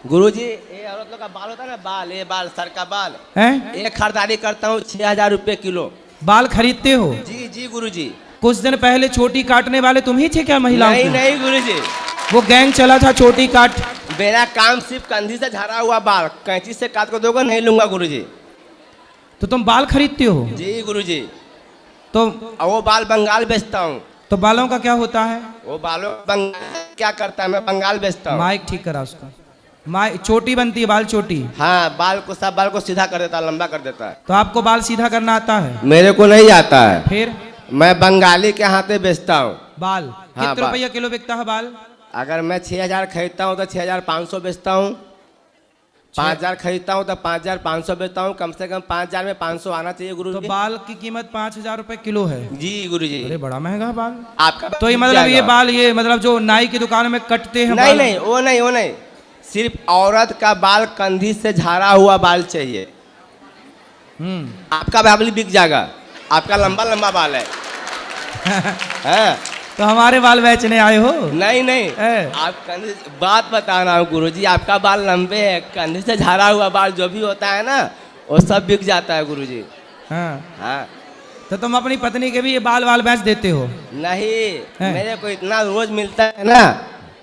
गुरुजी, ये औरत लोग का बाल होता है ना, बाल, ये बाल सर का बाल है, ये खरीदारी करता हूँ 6000 रुपये किलो। बाल खरीदते हो? जी जी गुरुजी। कुछ दिन पहले चोटी काटने वाले तुम ही थे क्या महिलाओं? नहीं नहीं गुरुजी, वो गैंग चला था चोटी काट। मेरा काम सिर्फ कंधी से झड़ा हुआ बाल कैंची से काट कर दोगे, नहीं लूंगा गुरुजी। तो तुम बाल खरीदते हो? जी गुरुजी। तो वो बाल बंगाल बेचता हूँ। तो बालों का क्या होता है? वो बालों क्या करता है, मैं बंगाल बेचता हूँ। माइक ठीक करा उसका। चोटी बनती है, बाल चोटी। हाँ, बाल को, सब बाल को सीधा कर देता है, लंबा कर देता है। तो आपको बाल सीधा करना आता है? मेरे को नहीं आता है। फिर? मैं बंगाली के हाथे बेचता हूँ बाल। हाँ, कितने रुपया किलो बिकता है बाल? अगर मैं 6000 खरीदता हूँ तो 6500 बेचता हूँ। 5000 खरीदता हूँ तो 5500 बेचता हूँ। कम से कम 5000 में 500 आना चाहिए गुरु। तो बाल की कीमत 5000 रुपए किलो है? जी गुरुजी। अरे बड़ा महंगा बाल। आपका तो ये मतलब ये बाल, ये मतलब जो नाई की दुकान में कटते हैं? नहीं नहीं, वो नहीं, वो नहीं, सिर्फ औरत का बाल कंधी से झाड़ा हुआ बाल चाहिए। आपका बाल बिक जाएगा, आपका लंबा लंबा बाल है। हाँ। तो हमारे बाल बेचने आए हो? नहीं नहीं, ए। आप कंधे बात बता रहा हूँ गुरुजी, आपका बाल लंबे है, कंधे से झाड़ा हुआ बाल जो भी होता है ना वो सब बिक जाता है गुरुजी। हाँ। हाँ। तो तुम अपनी पत्नी के भी ये बाल बेच देते हो? नहीं, मेरे को इतना रोज मिलता है ना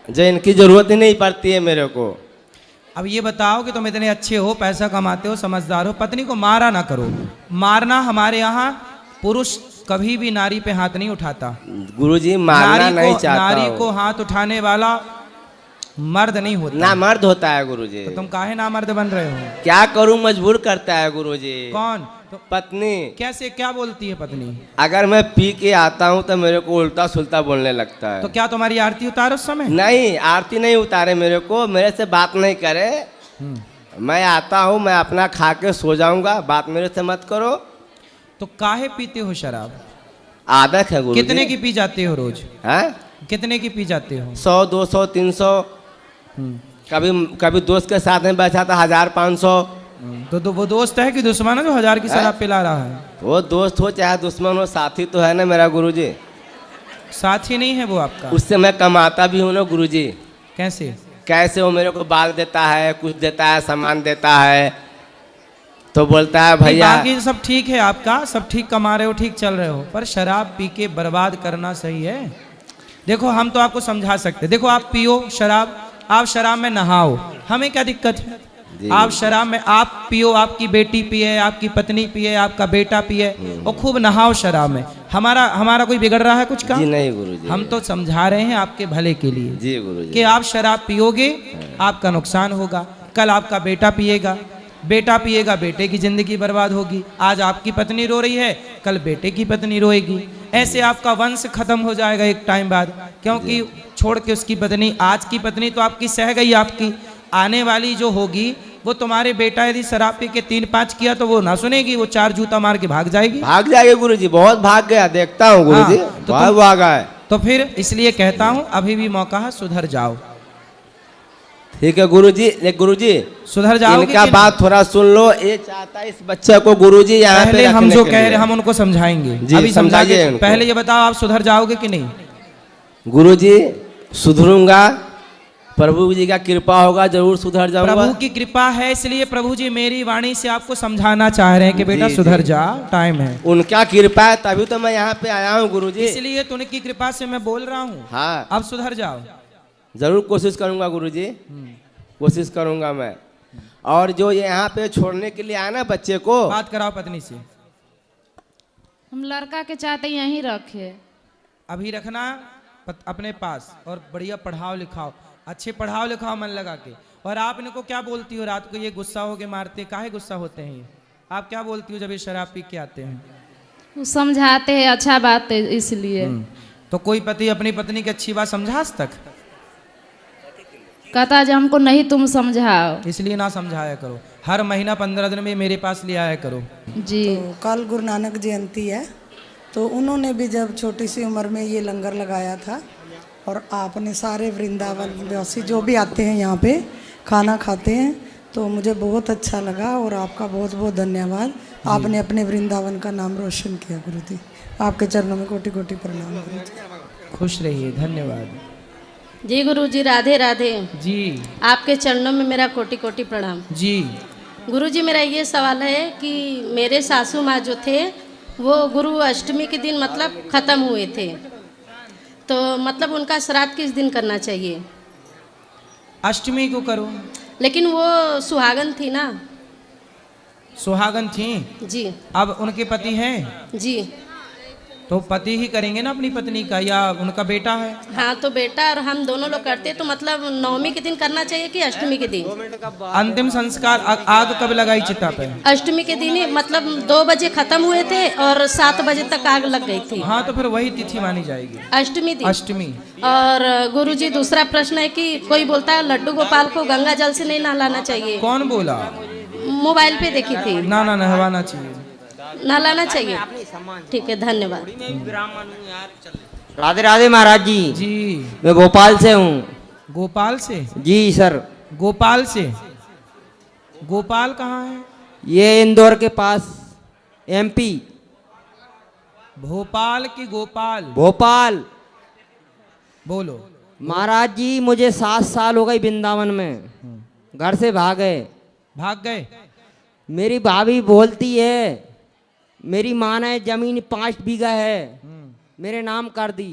जो इनकी जरूरत ही नहीं पड़ती है मेरे को। अब ये बताओ कि तुम इतने अच्छे हो, पैसा कमाते हो, समझदार हो, पत्नी को मारा ना करो। मारना हमारे यहाँ पुरुष कभी भी नारी पे हाथ नहीं उठाता। गुरुजी मारना नहीं चाहता नारी को हाथ उठाने वाला मर्द नहीं होता। ना मर्द होता है गुरुजी। तो तुम काहे ना मर्द बन रहे हो? क्या करूं, मजबूर करता है गुरुजी। कौन? तो पत्नी। कैसे, क्या बोलती है पत्नी? अगर मैं पी के आता हूं तो मेरे को उल्टा सुल्टा बोलने लगता है। तो क्या तुम्हारी आरती उतारो उस समय? नहीं, आरती नहीं उतारे मेरे को, मेरे से बात नहीं करे। मैं आता हूं, मैं अपना खा के सो जाऊंगा, बात मेरे से मत करो। तो काहे पीते हो शराब? आदत है गुरुजी। कितने की पी जाते हो रोज? हैं? कितने की पी जाते हो? 100, 200, 300। कभी कभी दोस्त के साथ में बैठा था 1000, 500। तो वो दोस्त है कि दुश्मन है जो 1000 की शराब पिला रहा है? वो दोस्त हो चाहे दुश्मन हो, साथी तो है ना मेरा गुरुजी। साथी नहीं है वो आपका? उससे मैं कमाता भी हूँ ना गुरुजी। कैसे? कैसे? वो मेरे को बाल देता है, कुछ देता है, सामान देता है, तो बोलता है भैया। बाकी सब ठीक है, आपका सब ठीक, कमा रहे हो, ठीक चल रहे हो, पर शराब पी के बर्बाद करना सही है? देखो हम तो आपको समझा सकते, देखो आप पियो शराब, आप शराब में नहाओ, हमें क्या दिक्कत है? आप शराब में आप पियो, आपकी बेटी पिए, आपकी पत्नी पिए, आपका बेटा पिए, और खूब नहाओ शराब में। हमारा कोई बिगड़ रहा है कुछ का? जी नहीं गुरुजी। हम तो समझा रहे हैं आपके भले के लिए। जी गुरुजी। कि आप शराब पियोगे आपका नुकसान होगा, कल आपका बेटा पिएगा, बेटा पिएगा, बेटे की जिंदगी बर्बाद होगी। आज आपकी पत्नी रो रही है, कल बेटे की पत्नी रोएगी, ऐसे आपका वंश खत्म हो जाएगा एक टाइम बाद। क्योंकि छोड़ के उसकी पत्नी, आज की पत्नी तो आपकी सह गई, आपकी आने वाली जो होगी वो तुम्हारे बेटा यदि शराब पी के 3-5 किया तो वो ना सुनेगी, वो 4 जूता मार के भाग जाएगी। भाग जाएगी गुरुजी, बहुत भाग गया, देखता हूँ गुरुजी। तो बहुत भागा है। तो फिर इसलिए कहता हूँ अभी भी मौका है, सुधर जाओ। ठीक है गुरुजी। गुरुजी सुधर जाओ। इनका बात थोड़ा सुन लो, ये चाहता है इस बच्चे को गुरुजी यहाँ पे पहले हम जो रखने के कह रहे लिए। हम उनको समझाएंगे। जी, अभी समझाइए समझाइए। उनको। पहले ये बताओ आप सुधर जाओगे कि नहीं? गुरुजी सुधरूंगा, प्रभु जी का कृपा होगा, जरूर सुधर जाऊंगा। प्रभु की कृपा है, इसलिए प्रभु जी मेरी वाणी से आपको समझाना चाह रहे हैं कि बेटा सुधर जा, टाइम है। उनका कृपा है तभी तो मैं यहाँ पे आया हूँ गुरुजी। इसलिए तो उनकी कृपा से मैं बोल रहा हूँ। हाँ, अब सुधर जाओ। जरूर कोशिश करूंगा गुरुजी, कोशिश करूंगा मैं। और जो ये यहाँ पे छोड़ने के लिए आया ना बच्चे को, बात कराओ पत्नी से। हम लड़का के चाहते यहीं रखे। अभी रखना अपने पास, और बढ़िया पढ़ाओ लिखाओ, अच्छे पढ़ाओ लिखाओ मन लगा के। और आप इनको क्या बोलती हो रात को, ये गुस्सा हो के मारते, काहे गुस्सा होते हैं ये? आप क्या बोलती हो जब ये शराब पी के आते हैं? वो समझाते हैं, अच्छा बात है इसलिए। तो कोई पति अपनी पत्नी की अच्छी बात समझा आज तक? कहता है हमको नहीं तुम समझाओ। इसलिए ना समझाया करो, हर महीना 15 दिन में मेरे पास ले आया करो। जी। तो कल गुरु नानक जयंती है, तो उन्होंने भी जब छोटी सी उम्र में ये लंगर लगाया था, और आपने सारे वृंदावन वासी जो भी आते हैं यहाँ पे खाना खाते हैं, तो मुझे बहुत अच्छा लगा। और आपका बहुत बहुत धन्यवाद, आपने अपने वृंदावन का नाम रोशन किया गुरु जी। आपके चरणों में कोटि कोटि प्रणाम गुरु जी। खुश रहिए, धन्यवाद जी। गुरु जी राधे राधे जी। आपके चरणों में मेरा कोटि कोटि प्रणाम जी। गुरु जी, मेरा ये सवाल है कि मेरे सासू माँ जो थे वो गुरु अष्टमी के दिन मतलब ख़त्म हुए थे, तो मतलब उनका श्राद्ध किस दिन करना चाहिए? अष्टमी को करो। लेकिन वो सुहागन थी ना। सुहागन थी जी। अब उनके पति हैं जी। तो पति ही करेंगे ना अपनी पत्नी का, या उनका बेटा है? हाँ, तो बेटा और हम दोनों लोग करते, तो मतलब नवमी के दिन करना चाहिए कि अष्टमी के दिन? अंतिम संस्कार आग कब लगाई चिता पे? अष्टमी के दिन ही, मतलब 2 बजे खत्म हुए थे और 7 बजे तक आग लग गई थी। हाँ, तो फिर वही तिथि मानी जाएगी, अष्टमी दिन। अष्टमी। और गुरुजी दूसरा प्रश्न है कि कोई बोलता है लड्डू गोपाल को गंगा जल से नहीं नहलाना चाहिए। कौन बोला? मोबाइल पे देखी थी। ना ना, नहवाना चाहिए, नहलाना चाहिए। ठीक है, धन्यवाद। राधे राधे महाराज जी। जी। मैं भोपाल से हूँ। गोपाल से? जी सर। गोपाल से? गोपाल कहाँ है? ये इंदौर के पास, एमपी। भोपाल की गोपाल? भोपाल। बोलो। महाराज जी मुझे 7 साल हो गई वृंदावन में, घर से भाग गए। मेरी भाभी बोलती है मेरी माँ ने जमीन 5 बीघा है मेरे नाम कर दी।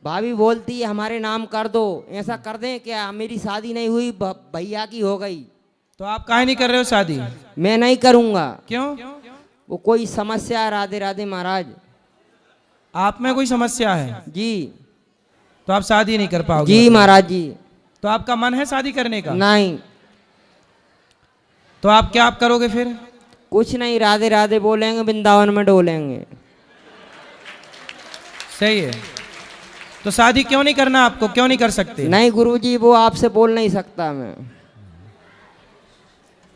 भाभी बोलती है हमारे नाम कर दो, ऐसा कर दें क्या? मेरी शादी नहीं हुई, भैया की हो गई। तो आप काहे नहीं कर रहे हो शादी? मैं नहीं करूँगा। क्यों? वो कोई समस्या है। राधे राधे महाराज। आप में कोई समस्या है? जी। तो आप शादी नहीं कर पाओगे? जी महाराज जी। तो आपका मन है शादी करने का? नहीं। तो आप क्या आप करोगे फिर? कुछ नहीं, राधे राधे बोलेंगे, वृंदावन में डोलेंगे। सही है। तो शादी क्यों नहीं करना आपको? क्यों नहीं कर सकते? नहीं गुरुजी, वो आपसे बोल नहीं सकता मैं।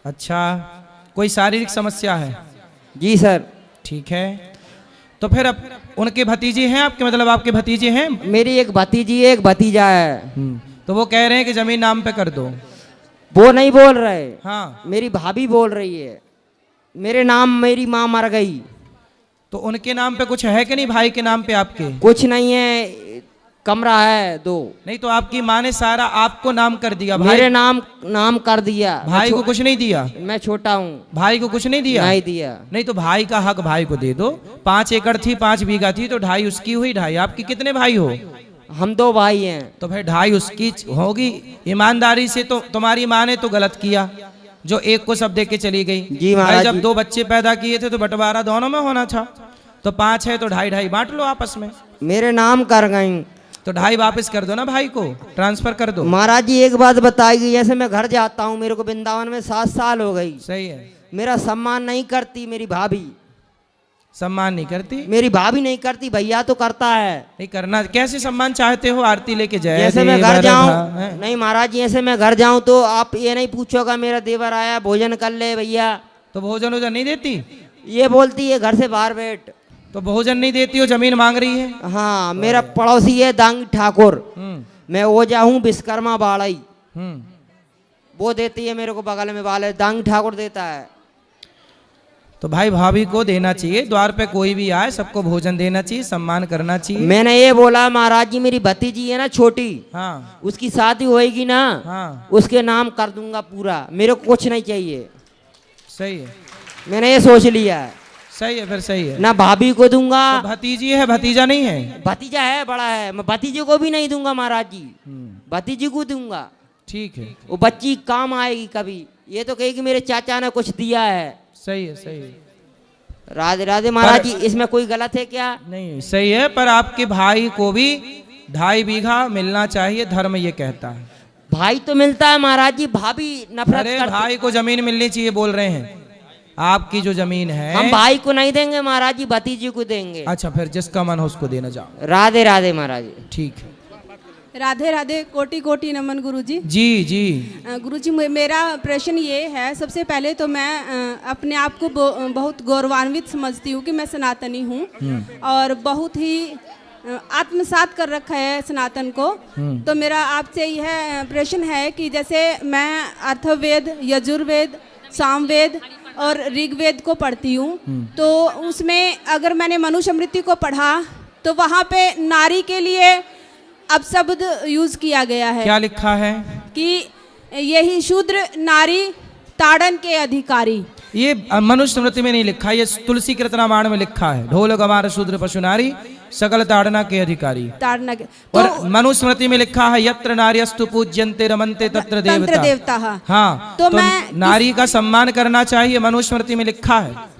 अच्छा, कोई शारीरिक समस्या है? जी सर। ठीक है। तो फिर अब उनके भतीजे हैं आपके, मतलब आपके भतीजे हैं? मेरी एक भतीजी है, एक भतीजा है। तो वो कह रहे हैं कि जमीन नाम पे कर दो। वो नहीं बोल रहे। हाँ। मेरी भाभी बोल रही है मेरे नाम, मेरी माँ मर गई। तो उनके नाम पे कुछ है कि नहीं? भाई के नाम पे आपके कुछ नहीं है, कमरा है 2। नहीं तो आपकी माँ ने सारा आपको नाम कर दिया? भाई मेरे नाम कर दिया। भाई को कुछ नहीं दिया? मैं छोटा हूँ। भाई को कुछ नहीं दिया? नहीं दिया। नहीं तो भाई का हक भाई को दे दो। 5 एकड़ थी, 5 बीघा थी, तो 2.5 उसकी हुई, 2.5 आपकी। कितने भाई हो? हम 2 भाई हैं। तो फिर 2.5 उसकी होगी। ईमानदारी से तो तुम्हारी माँ ने तो गलत किया जो एक को सब दे के चली गई। जी महाराज। जब 2 बच्चे पैदा किए थे तो बंटवारा दोनों में होना था। तो 5 है तो 2.5 बांट लो आपस में। मेरे नाम कर गई तो 2.5 वापस कर दो ना, भाई को ट्रांसफर कर दो। महाराज जी एक बात बताएगी, जैसे मैं घर जाता हूँ, मेरे को वृंदावन में 7 साल हो गई। सही है। मेरा सम्मान नहीं करती मेरी भाभी। सम्मान नहीं करती? मेरी भाभी नहीं करती, भैया तो करता है। नहीं करना। कैसे सम्मान चाहते हो? आरती लेके जाए जैसे मैं घर जाऊं, नहीं महाराज जी, ऐसे मैं घर जाऊं तो आप ये नहीं पूछोगा मेरा देवर आया भोजन कर ले भैया। तो भोजन उधर नहीं देती? ये बोलती है घर से बाहर बैठ। तो भोजन नहीं देती हो, जमीन मांग रही है? हाँ, मेरा पड़ोसी है दांगी ठाकुर, मैं ओझा हूँ विश्वकर्मा बाड़ई। वो देती है मेरे को, बगल में वाले दांगी ठाकुर देता है। तो भाई भाभी को देना चाहिए, द्वार पे कोई भी आए सबको भोजन देना चाहिए, सम्मान करना चाहिए। मैंने ये बोला महाराज जी मेरी भतीजी है ना छोटी, हाँ, उसकी शादी होएगी ना, हाँ, उसके नाम कर दूंगा पूरा, मेरे को कुछ नहीं चाहिए। सही है, मैंने ये सोच लिया है। सही है, फिर सही है ना भाभी को दूंगा। तो भतीजी है, भतीजा नहीं है? भतीजा है, बड़ा है। मैं भतीजे को भी नहीं दूंगा महाराज जी, भतीजी को दूंगा। ठीक है, वो बच्ची काम आएगी कभी, ये तो कहेगी मेरे चाचा ने कुछ दिया है। सही है, सही है। राधे राधे महाराज जी, इसमें कोई गलत है क्या? नहीं, सही है, पर आपके भाई को भी 2.5 बीघा मिलना चाहिए, धर्म ये कहता है। भाई तो मिलता है महाराज जी, भाभी नफरत अरे करती। भाई को जमीन मिलनी चाहिए बोल रहे हैं। आपकी जो जमीन है हम भाई को नहीं देंगे महाराज जी, भतीजी को देंगे। अच्छा, फिर जिसका मन हो उसको देना। जाओ। राधे राधे महाराज जी। ठीक है। राधे राधे, कोटि कोटि नमन गुरुजी। जी जी। गुरुजी, मेरा प्रश्न ये है, सबसे पहले तो मैं अपने आप को बहुत गौरवान्वित समझती हूँ कि मैं सनातनी हूँ और बहुत ही आत्मसात कर रखा है सनातन को। तो मेरा आपसे यह प्रश्न है कि जैसे मैं अथर्ववेद, यजुर्वेद, सामवेद और ऋग्वेद को पढ़ती हूँ, तो उसमें अगर मैंने मनुस्मृति को पढ़ा तो वहाँ पे नारी के लिए अपशब्द यूज किया गया है। क्या लिखा है? कि यही शूद्र नारी ताड़न के अधिकारी। ये मनुस्मृति में नहीं लिखा, ये तुलसी कृत रामायण में लिखा है। ढोल गमार शूद्र पशु नारी सकल ताड़ना के अधिकारी। ताड़ना के और मनुस्मृति में लिखा है यत्र नार्यस्तु पूज्यन्ते रमन्ते तत्र देवता। हाँ, तो नारी का सम्मान करना चाहिए, मनुस्मृति में लिखा है।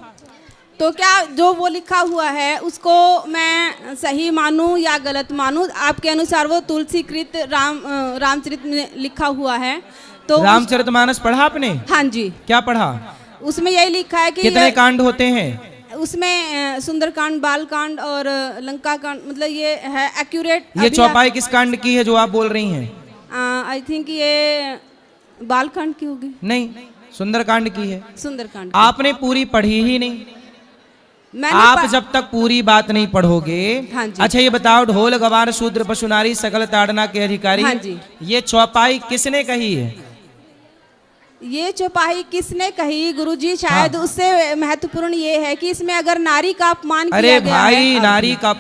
तो क्या जो वो लिखा हुआ है उसको मैं सही मानूं या गलत मानूं? आपके अनुसार वो तुलसी कृत रामचरित में लिखा हुआ है, तो रामचरितमानस पढ़ा आपने? हाँ जी। क्या पढ़ा? उसमें यही लिखा है कि कितने कांड होते हैं उसमें? सुंदरकांड, बालकांड और लंका कांड, मतलब ये है एक्यूरेट। ये चौपाई किस कांड की है जो आप बोल रही हैं? आई थिंक ये बालकांड की होगी। नहीं, सुंदरकांड की है। सुंदरकांड आपने पूरी पढ़ी ही नहीं। आप जब तक पूरी बात नहीं पढ़ोगे। हाँ जी। अच्छा ये बताओ, ढोल गवार शूद्र पशु नारी सकल ताड़ना के अधिकारी। हाँ जी। ये चौपाई किसने कही है? ये चौपाई किसने कही गुरुजी? शायद उससे महत्वपूर्ण ये है कि इसमें अगर नारी का अपमान किया गया है। अरे भाई, नारी का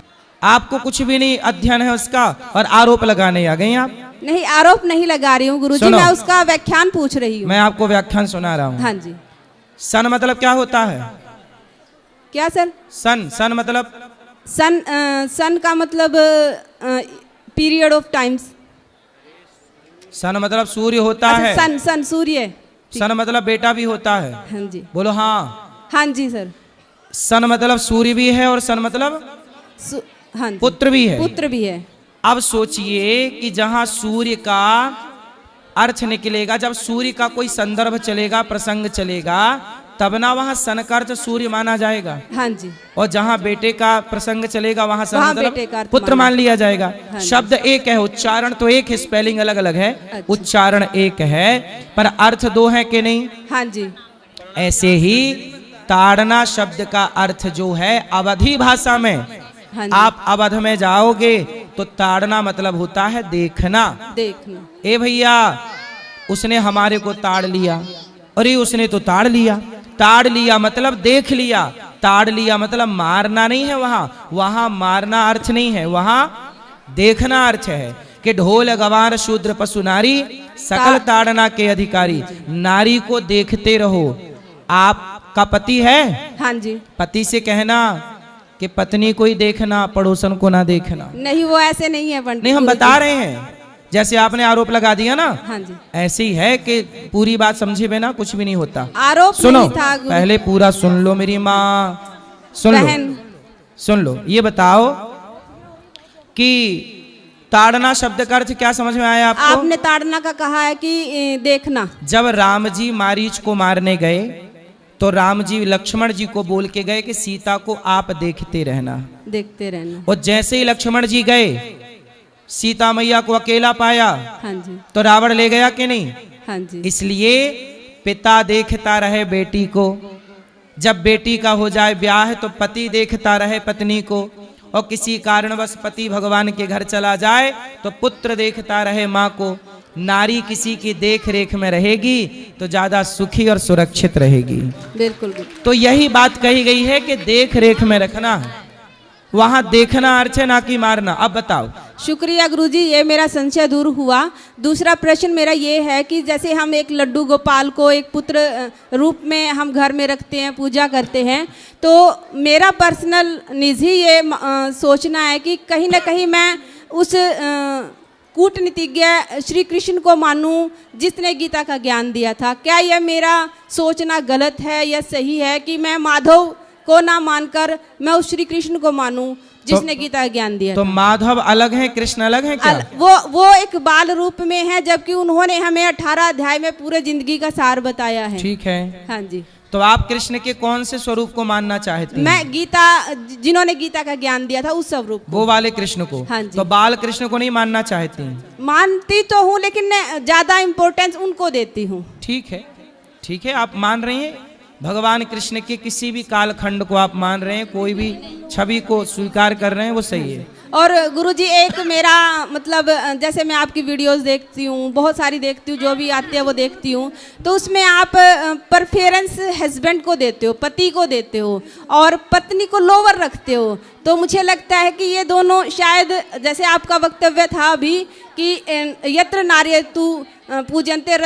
आपको कुछ भी नहीं अध्ययन है उसका और आरोप लगाने आ गई आप। नहीं, आरोप नहीं लगा रही हूँ गुरुजी, सुनो। मैं उसका व्याख्यान पूछ रही हूँ। मैं आपको व्याख्यान सुना रहा हूँ। हाँ जी। सन मतलब क्या होता है? क्या सर? सन मतलब सन का मतलब पीरियड ऑफ टाइम्स। सन मतलब सूर्य होता है। सन सूर्य। सन मतलब बेटा भी होता है। हाँ जी। बोलो हाँ। हाँ जी सर। सन मतलब सूर्य भी है और सन मतलब हाँ, पुत्र भी है। पुत्र भी है। अब सोचिए कि जहां सूर्य का अर्थ निकलेगा, जब सूर्य का कोई संदर्भ चलेगा, प्रसंग चलेगा, तब ना वहां सन का अर्थ सूर्य माना जाएगा। हाँ जी। और जहां बेटे का प्रसंग चलेगा वहां सन वहाँ मतलब बेटे का अर्थ पुत्र मान लिया जाएगा। हाँ जी। शब्द एक है, उच्चारण तो एक है, स्पेलिंग अलग अलग है। अच्छा। उच्चारण एक है पर अर्थ दो है कि नहीं? हाँ जी। ऐसे ही ताड़ना शब्द का अर्थ जो है अवधी भाषा में, हाँ जी। आप अवध में जाओगे तो ताड़ना मतलब होता है देखना। देखना। ए भैया उसने हमारे को ताड़ लिया, अरे उसने तो ताड़ लिया। ताड़ लिया मतलब देख लिया। ताड़ लिया मतलब मारना नहीं है, वहां मारना अर्थ नहीं है, वहां देखना अर्थ है कि ढोल गवार शूद्र पशु नारी सकल ताड़ना के अधिकारी। नारी को देखते रहो। आपका पति है? हाँ जी। पति से कहना कि पत्नी को ही देखना, पड़ोसन को ना देखना। नहीं, वो ऐसे नहीं है पंडित। नहीं, हम बता रहे हैं, जैसे आपने आरोप लगा दिया ना, हाँ जी। ऐसे ही है कि पूरी बात समझे बिना कुछ भी नहीं होता। आरोप सुनो, नहीं था गुरु। पहले पूरा सुन लो मेरी माँ, सुन लो। ये बताओ कि ताड़ना शब्द का अर्थ क्या समझ में आया आपको? आपने ताड़ना का कहा है कि देखना। जब राम जी मारीच को मारने गए तो राम जी लक्ष्मण जी को बोल के गए कि सीता को आप देखते रहना। देखते रहना। और जैसे ही लक्ष्मण जी गए, सीता मैया को अकेला पाया, हाँ जी। तो रावण ले गया कि नहीं? हाँ जी। इसलिए पिता देखता रहे बेटी को, जब बेटी का हो जाए ब्याह तो पति देखता रहे पत्नी को, और किसी कारणवश पति भगवान के घर चला जाए तो पुत्र देखता रहे माँ को। नारी किसी की देख रेख में रहेगी तो ज्यादा सुखी और सुरक्षित रहेगी। बिल्कुल। तो यही बात कही गई है कि देख रेख में रखना है, वहां देखना अर्थ है, ना कि मारना। अब बताओ। शुक्रिया गुरुजी, ये मेरा संशय दूर हुआ। दूसरा प्रश्न मेरा ये है कि जैसे हम एक लड्डू गोपाल को एक पुत्र रूप में हम घर में रखते हैं, पूजा करते हैं, तो मेरा पर्सनल निजी ये सोचना है कि कहीं ना कहीं मैं उस कूटनीतिज्ञ श्री कृष्ण को मानूं जिसने गीता का ज्ञान दिया था। क्या यह मेरा सोचना गलत है या सही है कि मैं माधव को ना मानकर मैं उस श्री कृष्ण को मानूं जिसने गीता का ज्ञान दिया? तो माधव अलग है, कृष्ण अलग है क्या? वो एक बाल रूप में है, जबकि उन्होंने हमें 18 अध्याय में पूरे जिंदगी का सार बताया है। ठीक है। हाँ जी। तो आप कृष्ण के कौन से स्वरूप को मानना चाहती हैं? मैं गीता, जिन्होंने गीता का ज्ञान दिया था उस स्वरूप को। वो वाले कृष्ण को? हाँ जी। तो बाल कृष्ण को नहीं मानना चाहती हैं? मानती तो हूँ, लेकिन ज्यादा इम्पोर्टेंस उनको देती हूँ। ठीक है, ठीक है, आप मान रही हैं। भगवान कृष्ण के किसी भी कालखंड को आप मान रहे हैं, कोई भी छवि को स्वीकार कर रहे हैं, वो सही है। और गुरुजी एक मेरा मतलब, जैसे मैं आपकी वीडियोस देखती हूँ, बहुत सारी देखती हूँ, जो भी आते हैं वो देखती हूँ, तो उसमें आप प्रेफरेंस हस्बैंड को देते हो, पति को देते हो, और पत्नी को लोअर रखते हो। तो मुझे लगता है कि ये दोनों शायद, जैसे आपका वक्तव्य था अभी कि यत्र नार्यतु पूजन्ते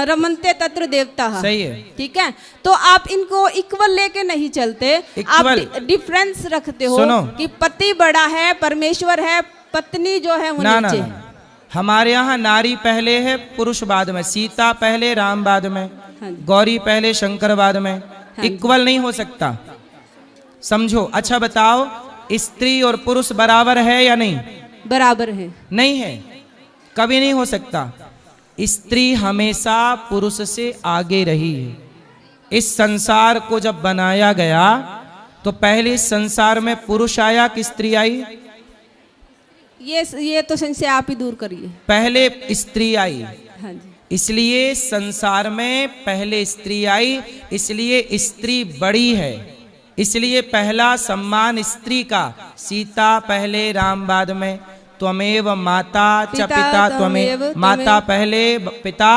रमन्ते तत्र देवता। सही है। ठीक है, तो आप इनको इक्वल लेके नहीं चलते, आप डिफरेंस रखते हो कि पति बड़ा है, परमेश्वर है, पत्नी जो है वो नीचे। हमारे यहाँ नारी पहले है, पुरुष बाद में। सीता पहले, राम बाद में। गौरी पहले, शंकर बाद में। इक्वल नहीं हो सकता, समझो। अच्छा बताओ, स्त्री और पुरुष बराबर है या नहीं? बराबर है। नहीं है, कभी नहीं हो सकता। स्त्री हमेशा पुरुष से आगे रही है। इस संसार को जब बनाया गया तो पहले इस संसार में पुरुष आया कि स्त्री आई? ये तो संशय आप ही दूर करिए। पहले स्त्री आई। हाँ जी। इसलिए संसार में पहले स्त्री आई, इसलिए स्त्री बड़ी है, इसलिए पहला सम्मान स्त्री का। सीता पहले, राम बाद में। त्वमेव माता च पिता त्वमेव, माता पहले, पिता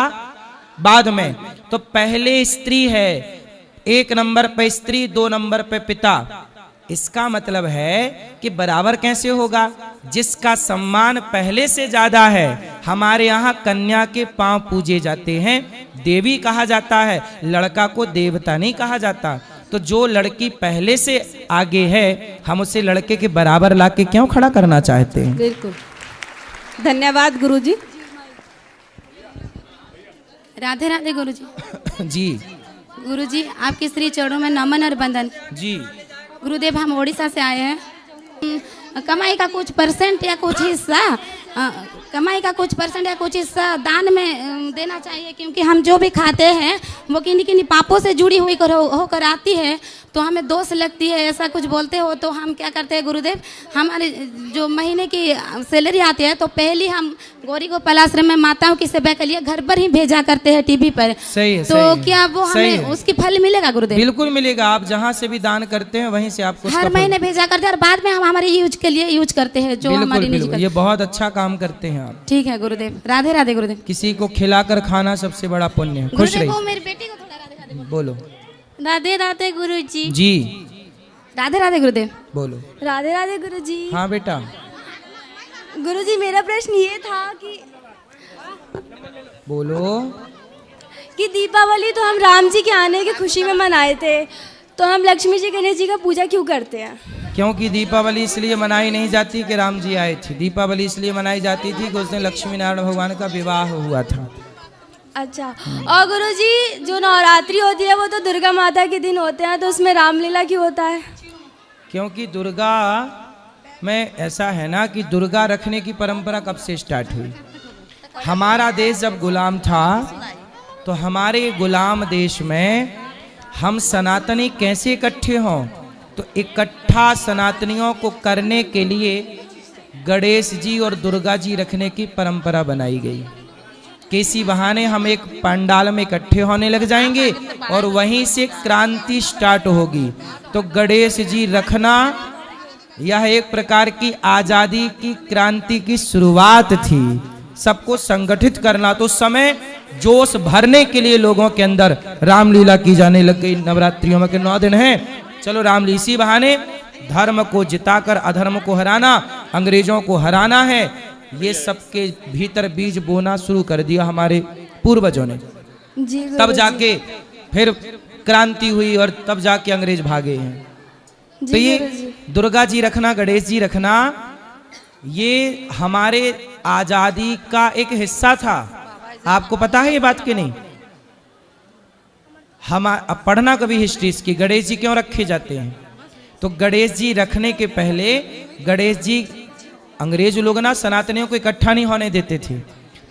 बाद में। तो पहले स्त्री है, 1 नंबर पे स्त्री, 2 नंबर पे पिता। इसका मतलब है कि बराबर कैसे होगा? जिसका सम्मान पहले से ज्यादा है। हमारे यहाँ कन्या के पांव पूजे जाते हैं, देवी कहा जाता है, लड़का को देवता नहीं कहा जाता। तो जो लड़की पहले से आगे है, हम उसे लड़के के बराबर लाके क्यों खड़ा करना चाहते हैं? बिल्कुल, धन्यवाद गुरुजी। राधे राधे गुरुजी। जी गुरुजी, आपके श्री चरणों में नमन और वंदन। जी गुरुदेव, हम ओडिशा से आए हैं। कमाई का कुछ परसेंट या कुछ हिस्सा कमाई का कुछ परसेंट या कुछ हिस्सा दान में देना चाहिए, क्योंकि हम जो भी खाते हैं वो किन्हीं किन्हीं पापों से जुड़ी हुई होकर आती है, तो हमें दोष लगती है। ऐसा कुछ बोलते हो तो हम क्या करते हैं गुरुदेव, हमारे जो महीने की सैलरी आती है तो पहले हम गौरी गोपाल आश्रम में माताओं की सेवा के लिए घर पर ही भेजा करते हैं टीवी पर। सही है, तो सही है, क्या वो सही हमें है। उसकी फल मिलेगा गुरुदेव? बिल्कुल मिलेगा। आप जहाँ से भी दान करते हैं वहीं से आपको हर महीने भेजा करते हैं और बाद में हम हमारे यूज के लिए यूज करते हैं जो हमारी निजी बिल्कुल, ये बहुत अच्छा काम करते हैं आप। ठीक है गुरुदेव। राधे राधे गुरुदेव। किसी को खिलाकर खाना सबसे बड़ा पुण्य है। खुश गुरुदेव, वो रहिए। मेरी बेटी को थोड़ा राधे राधे बोलो। राधे राधे गुरुजी। जी राधे राधे गुरुदेव। बोलो। राधे राधे गुरुजी। हाँ बेटा। गुरुजी, मेरा प्रश्न ये था बोलो। कि दीपावली तो हम राम जी के आने की खुशी में मनाए थे, तो हम लक्ष्मी जी गणेश जी का पूजा क्यों करते हैं? क्योंकि दीपावली इसलिए मनाई नहीं जाती कि राम जी आए थे। दीपावली इसलिए मनाई जाती थी कि उस दिन लक्ष्मी नारायण भगवान का विवाह हुआ था। अच्छा। और गुरुजी, जो नवरात्रि होती है वो तो दुर्गा माता के दिन होते हैं, तो उसमें रामलीला क्यों होता है? क्योंकि दुर्गा में ऐसा है ना कि दुर्गा रखने की परंपरा कब से स्टार्ट हुई? हमारा देश जब गुलाम था तो हमारे गुलाम देश में हम सनातनी कैसे इकट्ठे हों? तो इकट्ठा सनातनियों को करने के लिए गणेश जी और दुर्गा जी रखने की परंपरा बनाई गई। किसी बहाने हम एक पंडाल में इकट्ठे होने लग जाएंगे और वहीं से क्रांति स्टार्ट होगी। तो गणेश जी रखना यह एक प्रकार की आजादी की क्रांति की शुरुआत थी। सबको संगठित करना, तो समय जोश भरने के लिए लोगों के अंदर रामलीला की जाने लग गई। नवरात्रियों में के 9 दिन हैं, चलो रामलीला। इसी बहाने धर्म को जिताकर अधर्म को हराना, अंग्रेजों को हराना है, ये सबके भीतर बीज बोना शुरू कर दिया हमारे पूर्वजों ने। तब जाके फिर क्रांति हुई और तब जाके अंग्रेज भागे हैं। तो ये दुर्गा जी रखना, गणेश जी रखना, ये हमारे आजादी का एक हिस्सा था। आपको पता है ये बात कि नहीं? हम अब पढ़ना कभी हिस्ट्री की, गणेश जी क्यों रखे जाते हैं? तो गणेश जी रखने के पहले गणेश जी, अंग्रेज लोग ना सनातनियों को इकट्ठा नहीं होने देते थे,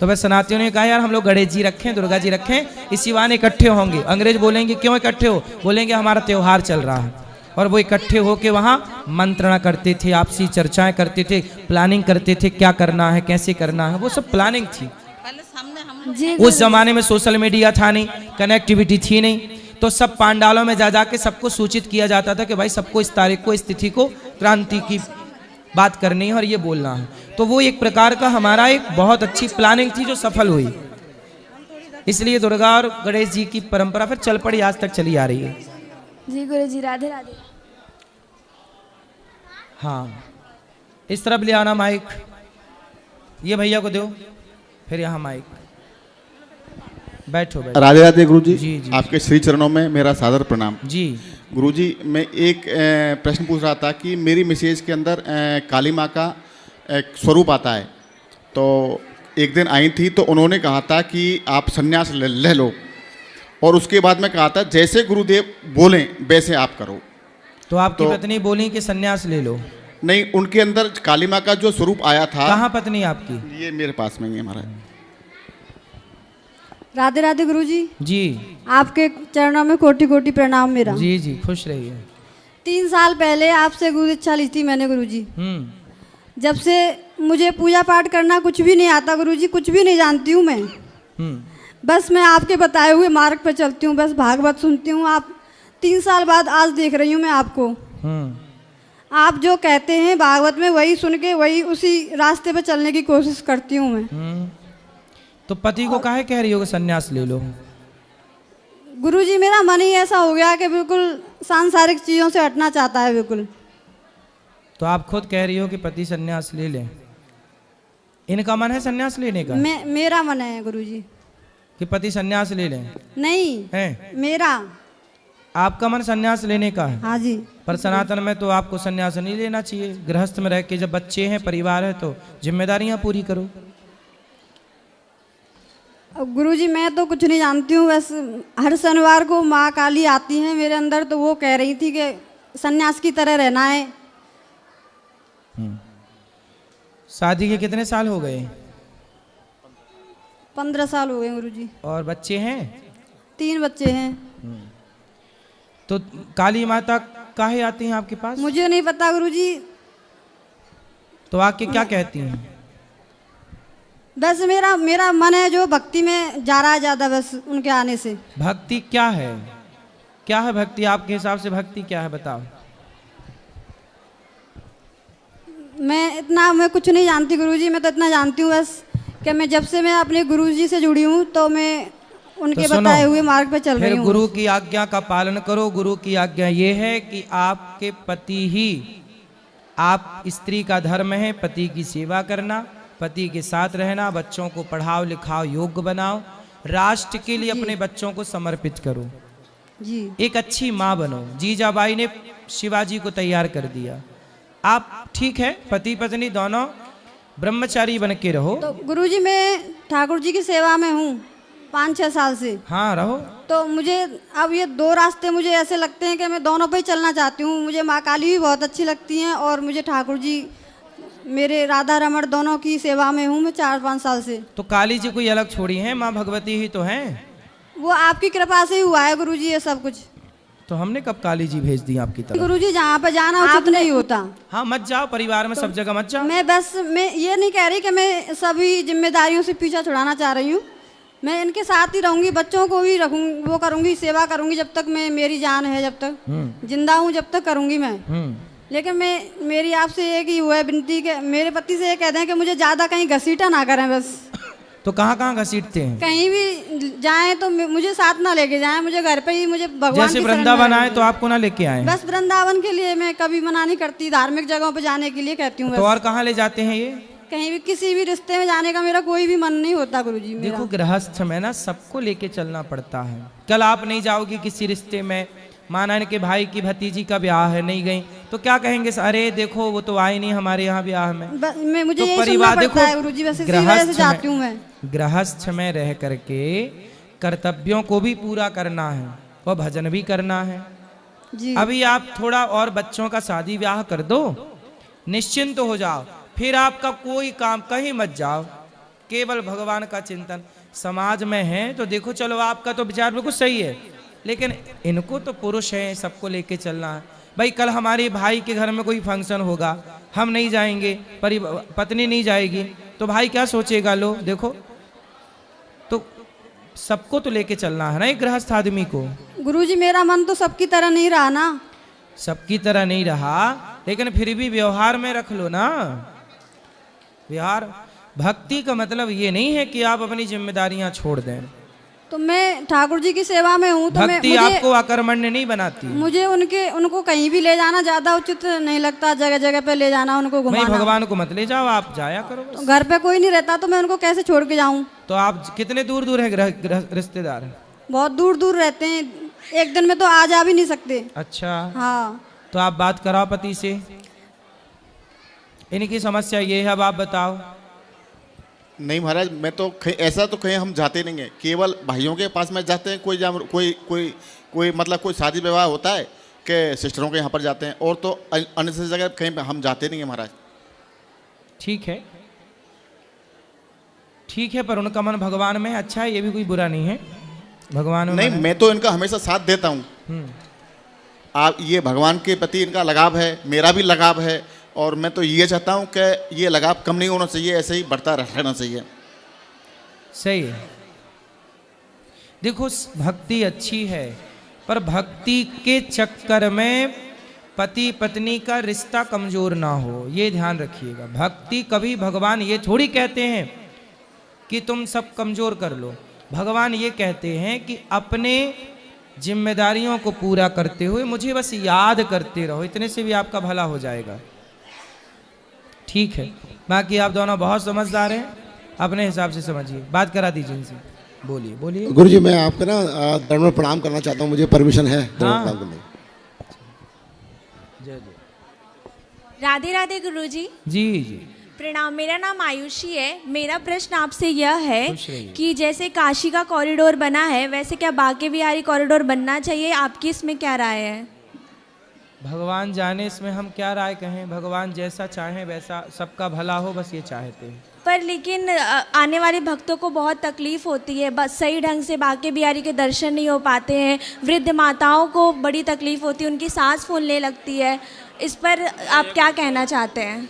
तो वह सनातनियों ने कहा यार हम लोग गणेश जी रखें, दुर्गा जी रखें, इसी बहाने इकट्ठे होंगे। अंग्रेज बोलेंगे क्यों इकट्ठे हो? बोलेंगे हमारा त्योहार चल रहा है। और वो इकट्ठे होके वहाँ मंत्रणा करते थे, आपसी चर्चाएं करते थे, प्लानिंग करते थे क्या करना है, कैसे करना है, वो सब प्लानिंग थी। उस जमाने में सोशल मीडिया था नहीं, कनेक्टिविटी थी नहीं, तो सब पांडालों में जा जाके सबको सूचित किया जाता था कि भाई सबको इस तारीख को, इस तिथि को क्रांति की बात करनी है और ये बोलना है। तो वो एक प्रकार का हमारा एक बहुत अच्छी प्लानिंग थी जो सफल हुई। इसलिए दुर्गा और गणेश जी की परंपरा फिर चल पड़ी, आज तक चली आ रही है। जी गुरु जी, राधे राधे। हाँ, इस तरफ ले आना माइक, ये भैया को दो, फिर यहाँ माइक। बैठो बैठो। राधे राधे गुरुजी। जी जी, आपके श्री चरणों में मेरा सादर प्रणाम। जी गुरुजी, मैं एक प्रश्न पूछ रहा था कि मेरी मैसेज के अंदर काली माँ का एक स्वरूप आता है, तो एक दिन आई थी तो उन्होंने कहा था कि आप संन्यास ले लो, और उसके बाद में कहा था जैसे गुरुदेव बोलें वैसे आप करो। तो आपकी पत्नी बोली कि संन्यास ले लो? नहीं, उनके अंदर काली माँ का जो स्वरूप आया था। कहाँ पत्नी आपकी? ये मेरे पास में ही है हमारा। राधे राधे गुरुजी। जी, आपके चरणों में कोटि कोटि प्रणाम मेरा। जी जी, खुश रहिए। 3 साल पहले आपसे गुरु इच्छा ली थी मैंने गुरुजी। जब से मुझे पूजा पाठ करना कुछ भी नहीं आता गुरुजी, कुछ भी नहीं जानती हूँ मैं। बस मैं आपके बताए हुए मार्ग पर चलती हूँ, बस भागवत सुनती हूँ। आप 3 साल बाद आज देख रही हूँ मैं आपको। आप जो कहते हैं भागवत में वही सुन के वही उसी रास्ते पर चलने की कोशिश करती हूँ मैं। तो पति को काहे कह रही हो कि संन्यास ले लो? गुरुजी, मेरा मन ही ऐसा हो गया कि बिल्कुल सांसारिक चीज़ों से हटना चाहता है बिल्कुल। तो आप खुद कह रही हो कि पति संन्यास ले लें, इनका मन है संन्यास लेने का? मेरा मन है गुरुजी कि पति संन्यास ले लें? नहीं है मेरा। आपका मन संन्यास लेने का है? हाँ जी। पर सनातन में तो आपको संन्यास नहीं लेना चाहिए। गृहस्थ में रह के जब बच्चे हैं, परिवार है, तो जिम्मेदारियां पूरी करो। गुरुजी मैं तो कुछ नहीं जानती हूँ, बस हर शनिवार को माँ काली आती हैं मेरे अंदर, तो वो कह रही थी कि सन्यास की तरह रहना है। शादी के कितने साल हो गए? 15 साल हो गए गुरुजी। और बच्चे हैं? 3 बच्चे हैं। तो काली माता काहे आती हैं आपके पास? मुझे नहीं पता गुरुजी। तो आके क्या कहती हैं? बस मेरा मन है जो भक्ति में जा रहा है ज्यादा, बस उनके आने से। भक्ति क्या है? क्या है भक्ति आपके हिसाब से? भक्ति क्या है बताओ। मैं कुछ नहीं जानती गुरुजी। मैं तो इतना जानती हूँ बस कि मैं जब से मैं अपने गुरुजी से जुड़ी हूँ तो मैं उनके तो बताए हुए मार्ग पे चल रही हूँ। गुरु की आज्ञा का पालन करो। गुरु की आज्ञा ये है कि आपके पति ही, आप स्त्री का धर्म है पति की सेवा करना, पति के साथ रहना, बच्चों को पढ़ाओ लिखाओ, योग्य बनाओ, राष्ट्र के लिए अपने बच्चों को समर्पित करो जी। एक अच्छी माँ बनो। जीजाबाई ने शिवाजी को तैयार कर दिया। आप ठीक है, पति पत्नी दोनों ब्रह्मचारी बन के रहो। तो गुरुजी मैं ठाकुर जी की सेवा में हूँ 5-6 साल से। हाँ रहो। तो मुझे अब ये 2 रास्ते मुझे ऐसे लगते हैं कि मैं दोनों पे ही चलना चाहती हूँ। मुझे माँ काली भी बहुत अच्छी लगती हैं और मुझे ठाकुर जी, मेरे राधा रमण दोनों की सेवा में हूँ मैं 4-5 साल से। तो काली जी कोई अलग छोड़ी है? माँ भगवती ही तो हैं। वो आपकी कृपा से ही हुआ है गुरुजी ये सब कुछ। तो हमने कब काली जी भेज दी आपकी तरफ? गुरुजी जहाँ पे जाना उचित नहीं होता। हाँ मत जाओ, परिवार में सब जगह मत जाओ। मैं ये नहीं कह रही कि मैं सभी जिम्मेदारियों से पीछा छुड़ाना चाह रही हूँ। मैं इनके साथ ही रहूंगी, बच्चों को भी रखूंगी, वो करूंगी, सेवा करूंगी जब तक मैं, मेरी जान है, जब तक जिंदा हूँ जब तक करूंगी मैं। लेकिन मेरी आपसे एक ही हुआ विनती कि मेरे पति से ये कह दें कि मुझे ज्यादा कहीं घसीटा ना करें बस। तो कहाँ घसीटते हैं? कहीं भी जाएं तो मुझे साथ ना लेके जाएं, मुझे घर पे ही, मुझे भगवान जैसे वृंदावन आए तो आपको ना लेके आए? बस वृंदावन के लिए मैं कभी मना नहीं करती, धार्मिक जगहों पे जाने के लिए कहती हूँ। तो और कहाँ ले जाते हैं ये? कहीं भी किसी भी रिश्ते में जाने का मेरा कोई भी मन नहीं होता गुरुजी। देखो गृहस्थ में ना सबको लेके चलना पड़ता है। कल आप नहीं जाओगी किसी रिश्ते में, माना इनके भाई की भतीजी का ब्याह है, नहीं गई तो क्या कहेंगे? अरे देखो वो तो आए नहीं हमारे यहाँ ब्याह में। मुझे तो परिवार देखो, गृहस्थ में रह करके कर्तव्यों को भी पूरा करना है और भजन भी करना है जी। अभी आप थोड़ा और बच्चों का शादी ब्याह कर दो, निश्चिंत हो जाओ, फिर आपका कोई काम कहीं मत जाओ, केवल भगवान का चिंतन। समाज में है तो देखो, चलो आपका तो विचार बिल्कुल सही है, लेकिन इनको तो पुरुष है, सबको लेके चलना है। भाई कल हमारे भाई के घर में कोई फंक्शन होगा, हम नहीं जाएंगे, पत्नी नहीं जाएगी, तो भाई क्या सोचेगा? लो देखो, तो सबको तो लेके चलना है ना एक गृहस्थ आदमी को। गुरुजी मेरा मन तो सबकी तरह नहीं रहा ना। सबकी तरह नहीं रहा, लेकिन फिर भी व्यवहार में रख लो ना। व्यवहार, भक्ति का मतलब ये नहीं है कि आप अपनी जिम्मेदारियां छोड़ दें। तो मैं ठाकुर जी की सेवा में हूँ तो भक्ति आपको अकर्मण्य नहीं बनाती। मुझे उनको कहीं भी ले जाना ज्यादा उचित नहीं लगता, जगह जगह पे ले जाना, उनको घुमाना। भगवान को मत ले जाओ, आप जाया करो। तो घर पे कोई नहीं रहता तो मैं उनको कैसे छोड़ के जाऊँ? तो आप कितने दूर दूर है रिश्तेदार? बहुत दूर दूर रहते हैं, एक दिन में तो आ जा भी नहीं सकते। अच्छा हाँ। तो आप बात कराओ पति से, इनकी समस्या ये है, अब आप बताओ। नहीं महाराज, मैं तो ऐसा तो कहीं हम जाते नहीं हैं, केवल भाइयों के पास में जाते हैं। कोई मतलब कोई शादी विवाह होता है कि सिस्टरों के यहाँ पर जाते हैं, और तो अन्य जगह कहीं पे हम जाते नहीं हैं महाराज। ठीक है, पर उनका मन भगवान में अच्छा है, ये भी कोई बुरा नहीं है। भगवान में नहीं, मैं तो इनका हमेशा साथ देता हूँ। आप ये भगवान के प्रति इनका लगाव है, मेरा भी लगाव है, और मैं तो ये चाहता हूँ कि ये लगाव कम नहीं होना चाहिए, ऐसे ही बढ़ता रहना चाहिए। सही है। देखो भक्ति अच्छी है, पर भक्ति के चक्कर में पति पत्नी का रिश्ता कमजोर ना हो, ये ध्यान रखिएगा। भक्ति कभी, भगवान ये थोड़ी कहते हैं कि तुम सब कमजोर कर लो। भगवान ये कहते हैं कि अपने जिम्मेदारियों को पूरा करते हुए मुझे बस याद करते रहो, इतने से भी आपका भला हो जाएगा। ठीक है, बाकी आप दोनों बहुत समझदार हैं, अपने हिसाब से समझिए, बात करा दीजिए इनसे। बोलिए बोलिए। गुरु जी, मैं आपको ना दंड में प्रणाम करना चाहता हूँ, मुझे परमिशन है दंड में प्रणाम करने की? राधे राधे गुरुजी। जी जी प्रणाम। मेरा नाम आयुषी है। मेरा प्रश्न आपसे यह है कि जैसे काशी का कॉरिडोर बना है, वैसे क्या बांके बिहारी कॉरिडोर बनना चाहिए? आपकी इसमें क्या राय है? भगवान जाने इसमें हम क्या राय कहें, भगवान जैसा चाहें वैसा, सबका भला हो, बस ये चाहते हैं। पर लेकिन आने वाले भक्तों को बहुत तकलीफ होती है, बस सही ढंग से बांके बिहारी के दर्शन नहीं हो पाते हैं। वृद्ध माताओं को बड़ी तकलीफ होती है, उनकी सांस फूलने लगती है। इस पर आप क्या कहना चाहते हैं?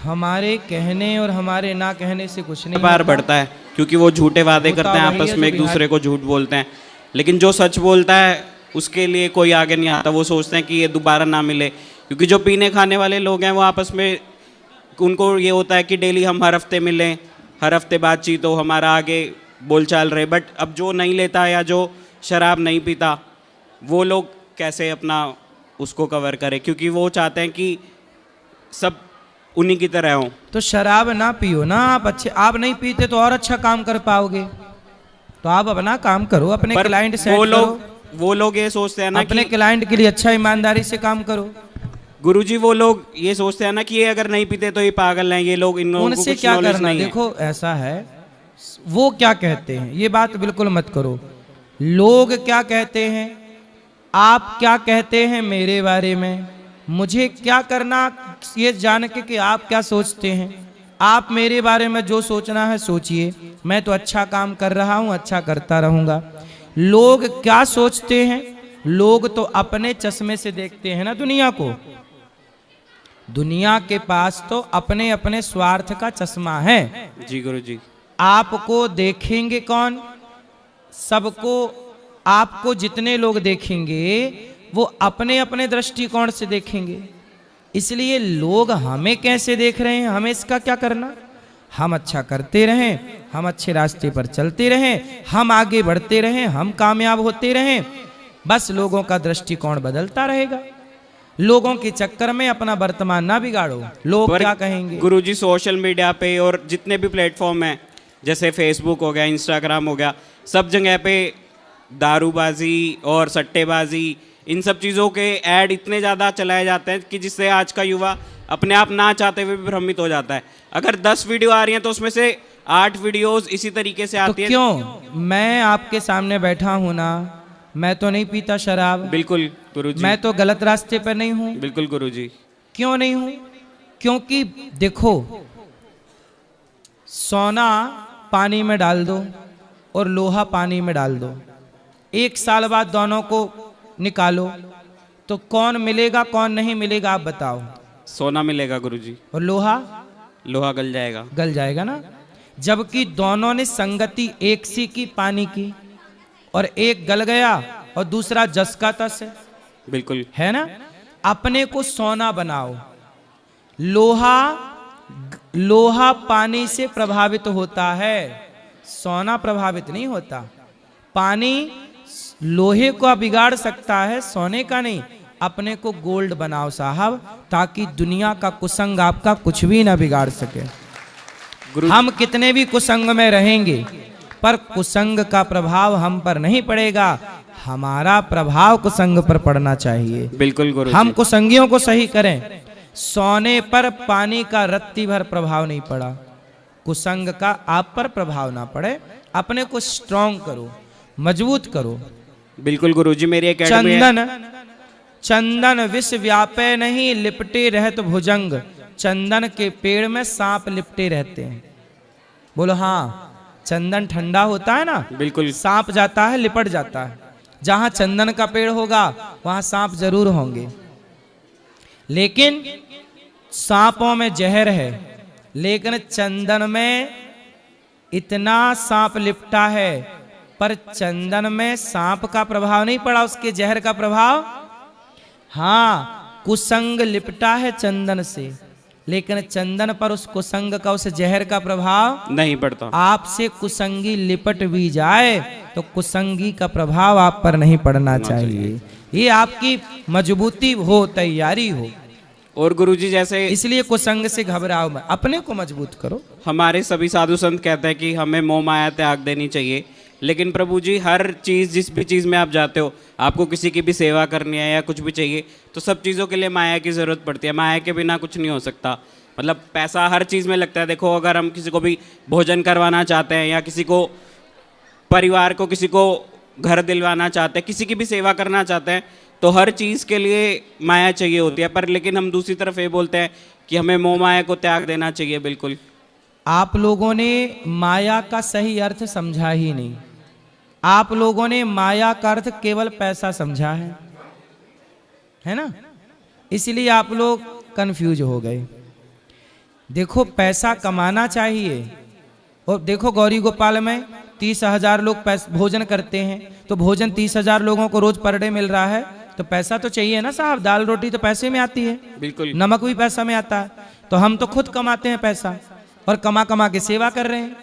हमारे कहने और हमारे ना कहने से कुछ नहीं बार बढ़ता है, क्योंकि वो झूठे वादे करते हैं आपस में, एक दूसरे को झूठ बोलते हैं, लेकिन जो सच बोलता है उसके लिए कोई आगे नहीं आता। वो सोचते हैं कि ये दोबारा ना मिले, क्योंकि जो पीने खाने वाले लोग हैं वो आपस में उनको ये होता है कि डेली हम हर हफ्ते मिलें, हर हफ्ते बातचीत हो, हमारा आगे बोलचाल रहे। बट अब जो नहीं लेता या जो शराब नहीं पीता, वो लोग कैसे अपना उसको कवर करें, क्योंकि वो चाहते हैं कि सब उन्हीं की तरह हो। तो शराब ना पियो ना, आप अच्छे, आप नहीं पीते तो और अच्छा काम कर पाओगे। तो आप अपना काम करो, अपने क्लाइंट सेट करो। वो लोग ये सोचते हैं ना अपने क्लाइंट के लिए अच्छा ईमानदारी से काम करो। गुरुजी, वो लोग ये सोचते हैं ना कि ये अगर नहीं पीते तो ये पागल हैं, ये लोग, इन लोगों को उनसे कुछ क्या नॉलेज करना। नहीं है। देखो ऐसा है, वो क्या कहते हैं ये बात बिल्कुल मत करो। लोग क्या कहते हैं, आप क्या कहते हैं मेरे बारे में, मुझे क्या करना ये जान के कि आप क्या सोचते हैं। आप मेरे बारे में जो सोचना है सोचिए, मैं तो अच्छा काम कर रहा हूं, अच्छा करता रहूंगा। लोग क्या सोचते हैं, लोग तो अपने चश्मे से देखते हैं ना दुनिया को। दुनिया के पास तो अपने अपने स्वार्थ का चश्मा है। जी गुरुजी। आपको देखेंगे कौन, सबको, आपको जितने लोग देखेंगे वो अपने अपने दृष्टिकोण से देखेंगे। इसलिए लोग हमें कैसे देख रहे हैं, हमें इसका क्या करना। हम अच्छा करते रहें, हम अच्छे रास्ते पर चलते रहें, हम आगे बढ़ते रहें, हम कामयाब होते रहें, बस लोगों का दृष्टिकोण बदलता रहेगा। लोगों के चक्कर में अपना वर्तमान ना बिगाड़ो, लोग क्या कहेंगे। गुरुजी, सोशल मीडिया पे और जितने भी प्लेटफॉर्म हैं, जैसे फेसबुक हो गया, इंस्टाग्राम हो गया, सब जगह पे दारूबाजी और सट्टेबाजी, इन सब चीज़ों के ऐड इतने ज़्यादा चलाए जाते हैं कि जिससे आज का युवा अपने आप ना चाहते हुए भी भ्रमित हो जाता है। अगर 10 वीडियो आ रही हैं तो उसमें से 8 वीडियोस इसी तरीके से आती तो है। क्यों, मैं आपके सामने बैठा हूं ना, मैं तो नहीं पीता शराब। बिल्कुल गुरुजी। मैं तो गलत रास्ते पर नहीं हूं। बिल्कुल गुरुजी। क्यों नहीं हूं, क्योंकि देखो, सोना पानी में डाल दो और लोहा पानी में डाल दो, 1 साल बाद दोनों को निकालो तो कौन मिलेगा कौन नहीं मिलेगा, आप बताओ। सोना मिलेगा गुरुजी। और लोहा? लोहा गल जाएगा। गल जाएगा ना। जबकि दोनों ने संगति एक सी की पानी की, और एक गल गया और दूसरा जस का तस है। बिल्कुल है ना। अपने को सोना बनाओ। लोहा पानी से प्रभावित होता है, सोना प्रभावित नहीं होता। पानी लोहे को बिगाड़ सकता है, सोने का नहीं। अपने को गोल्ड बनाओ साहब, ताकि दुनिया का कुसंग आपका कुछ भी ना बिगाड़ सके। हम कितने भी कुसंग में रहेंगे, पर कुसंग का प्रभाव हम पर नहीं पड़ेगा, हमारा प्रभाव कुसंग पर पड़ना चाहिए। बिल्कुल गुरुजी। हम कुसंगियों को सही करें। सोने पर पानी का रत्ती भर प्रभाव नहीं पड़ा, कुसंग का आप पर प्रभाव ना पड़े। अपने को स्ट्रॉन्ग करो, मजबूत करो। बिल्कुल गुरुजी। मेरी एकेडमी चंदन विष व्यापे नहीं, लिपटे रहत भुजंग। चंदन के पेड़ में सांप लिपटे रहते हैं। बोलो हाँ। चंदन ठंडा होता है ना, बिल्कुल। सांप जाता है, लिपट जाता है। जहां चंदन का पेड़ होगा वहां सांप जरूर होंगे, लेकिन सांपों में जहर है। लेकिन चंदन में इतना सांप लिपटा है, पर चंदन में सांप का प्रभाव नहीं पड़ा, उसके जहर का प्रभाव। हाँ, कुसंग लिपटा है चंदन से, लेकिन चंदन पर उस कुसंग का, उस जहर का प्रभाव नहीं पड़ता। आपसे कुसंगी लिपट भी जाए तो कुसंगी का प्रभाव आप पर नहीं पड़ना चाहिए। ये आपकी मजबूती हो, तैयारी हो। और गुरुजी जैसे इसलिए कुसंग से घबराओ मत, अपने को मजबूत करो। हमारे सभी साधु संत कहते हैं कि हमें मोह माया त्याग देनी चाहिए, लेकिन प्रभु जी हर चीज़, जिस भी चीज़ में आप जाते हो, आपको किसी की भी सेवा करनी है या कुछ भी चाहिए, तो सब चीज़ों के लिए माया की ज़रूरत पड़ती है। माया के बिना कुछ नहीं हो सकता। मतलब पैसा हर चीज़ में लगता है। देखो, अगर हम किसी को भी भोजन करवाना चाहते हैं या किसी को, परिवार को, किसी को घर दिलवाना चाहते हैं, किसी की भी सेवा करना चाहते हैं, तो हर चीज़ के लिए माया चाहिए होती है। पर लेकिन हम दूसरी तरफ ये बोलते हैं कि हमें मोह माया को त्याग देना चाहिए। बिल्कुल, आप लोगों ने माया का सही अर्थ समझा ही नहीं। आप लोगों ने माया का अर्थ केवल पैसा समझा है ना? इसलिए आप लोग कंफ्यूज हो गए। देखो, पैसा कमाना चाहिए। और देखो, गौरी गोपाल में 30,000 लोग भोजन करते हैं, तो भोजन 30,000 लोगों को रोज पर डे मिल रहा है, तो पैसा तो चाहिए ना साहब। दाल रोटी तो पैसे में आती है, बिल्कुल, नमक भी पैसा में आता है। तो हम तो खुद कमाते हैं पैसा और कमा कमा के सेवा कर रहे हैं।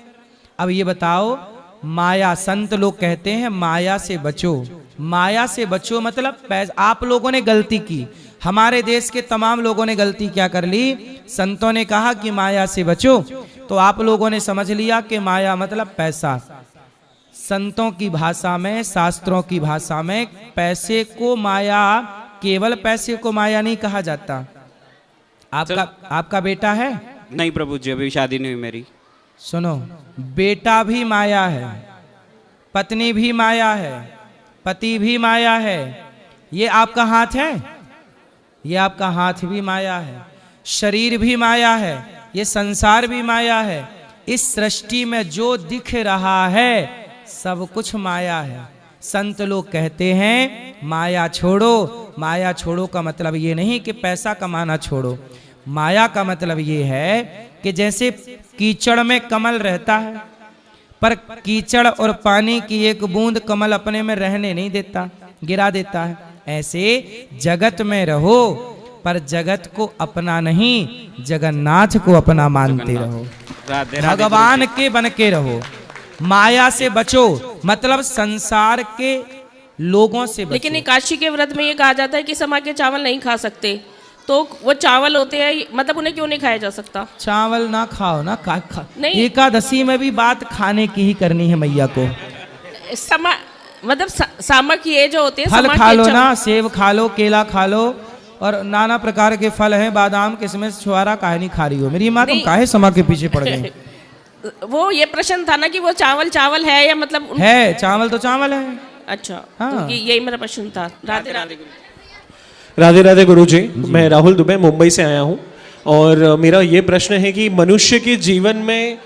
अब ये बताओ, माया, संत लोग कहते हैं माया से बचो। माया से बचो मतलब आप लोगों ने गलती की। हमारे देश के तमाम लोगों ने गलती क्या कर ली? संतों ने कहा कि माया से बचो, तो आप लोगों ने समझ लिया कि माया मतलब पैसा। संतों की भाषा में, शास्त्रों की भाषा में, पैसे को माया, केवल पैसे को माया नहीं कहा जाता। आपका बेटा है? नहीं प्रभु जी, अभी शादी नहीं हुई मेरी। सुनो, बेटा भी माया है, पत्नी भी माया है, पति भी माया है। ये आपका हाथ है, ये आपका हाथ भी माया है, शरीर भी माया है, ये संसार भी माया है। इस सृष्टि में जो दिख रहा है सब कुछ माया है। संत लोग कहते हैं माया छोड़ो। माया छोड़ो का मतलब ये नहीं कि पैसा कमाना छोड़ो। माया का मतलब ये है कि जैसे कीचड़ में कमल रहता है, पर कीचड़ और पानी की एक बूंद कमल अपने में रहने नहीं देता, गिरा देता है। ऐसे जगत में रहो, पर जगत को अपना नहीं, जगन्नाथ को अपना मानते रहो। भगवान के बन के रहो। माया से बचो मतलब संसार के लोगों से बचो। लेकिन एकादशी के व्रत में ये कहा जाता है कि समा के चावल नहीं खा सकते, तो वो चावल होते हैं, मतलब उन्हें क्यों नहीं खाया जा सकता? चावल ना खाओ ना, नहीं। एकादशी में भी बात खाने की ही करनी है मैया को। मतलब सामक ये जो होते हैं, फल खा लो ना, सेब खा लो, केला खा लो, और नाना प्रकार के फल हैं, बादाम, किशमिश, छुआरा। काहे नहीं खा रही हो मेरी माँ? तुम काहे समा के पीछे पड़ गई? वो ये प्रश्न था ना कि वो चावल चावल है या मतलब है, चावल तो चावल है। अच्छा, हाँ। तो यही मेरा प्रश्न था। राधे राधे। राधे राधे गुरुजी, मैं राहुल दुबे मुंबई से आया हूँ, और मेरा ये प्रश्न है कि मनुष्य के जीवन में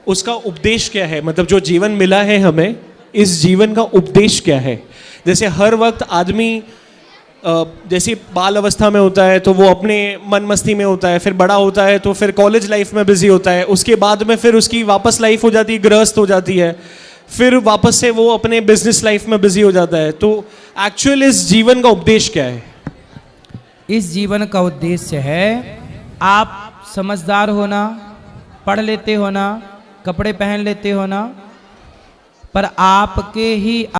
उसका उपदेश क्या है? मतलब जो जीवन मिला है हमें, इस जीवन का उपदेश क्या है? जैसे हर वक्त आदमी जैसे बाल अवस्था में होता है तो वो अपने मन मस्ती में होता है, फिर बड़ा होता है तो फिर कॉलेज लाइफ में बिजी होता है, उसके बाद में फिर उसकी वापस लाइफ हो जाती है, गृहस्थ हो जाती है, फिर वापस से वो अपने बिजनेस लाइफ में बिजी हो जाता है। तो एक्चुअल इस जीवन का उपदेश क्या है? इस जीवन का उद्देश्य है आप समझदार होना, पढ़ लेते होना, कपड़े पहन लेते होना, पर आपके ही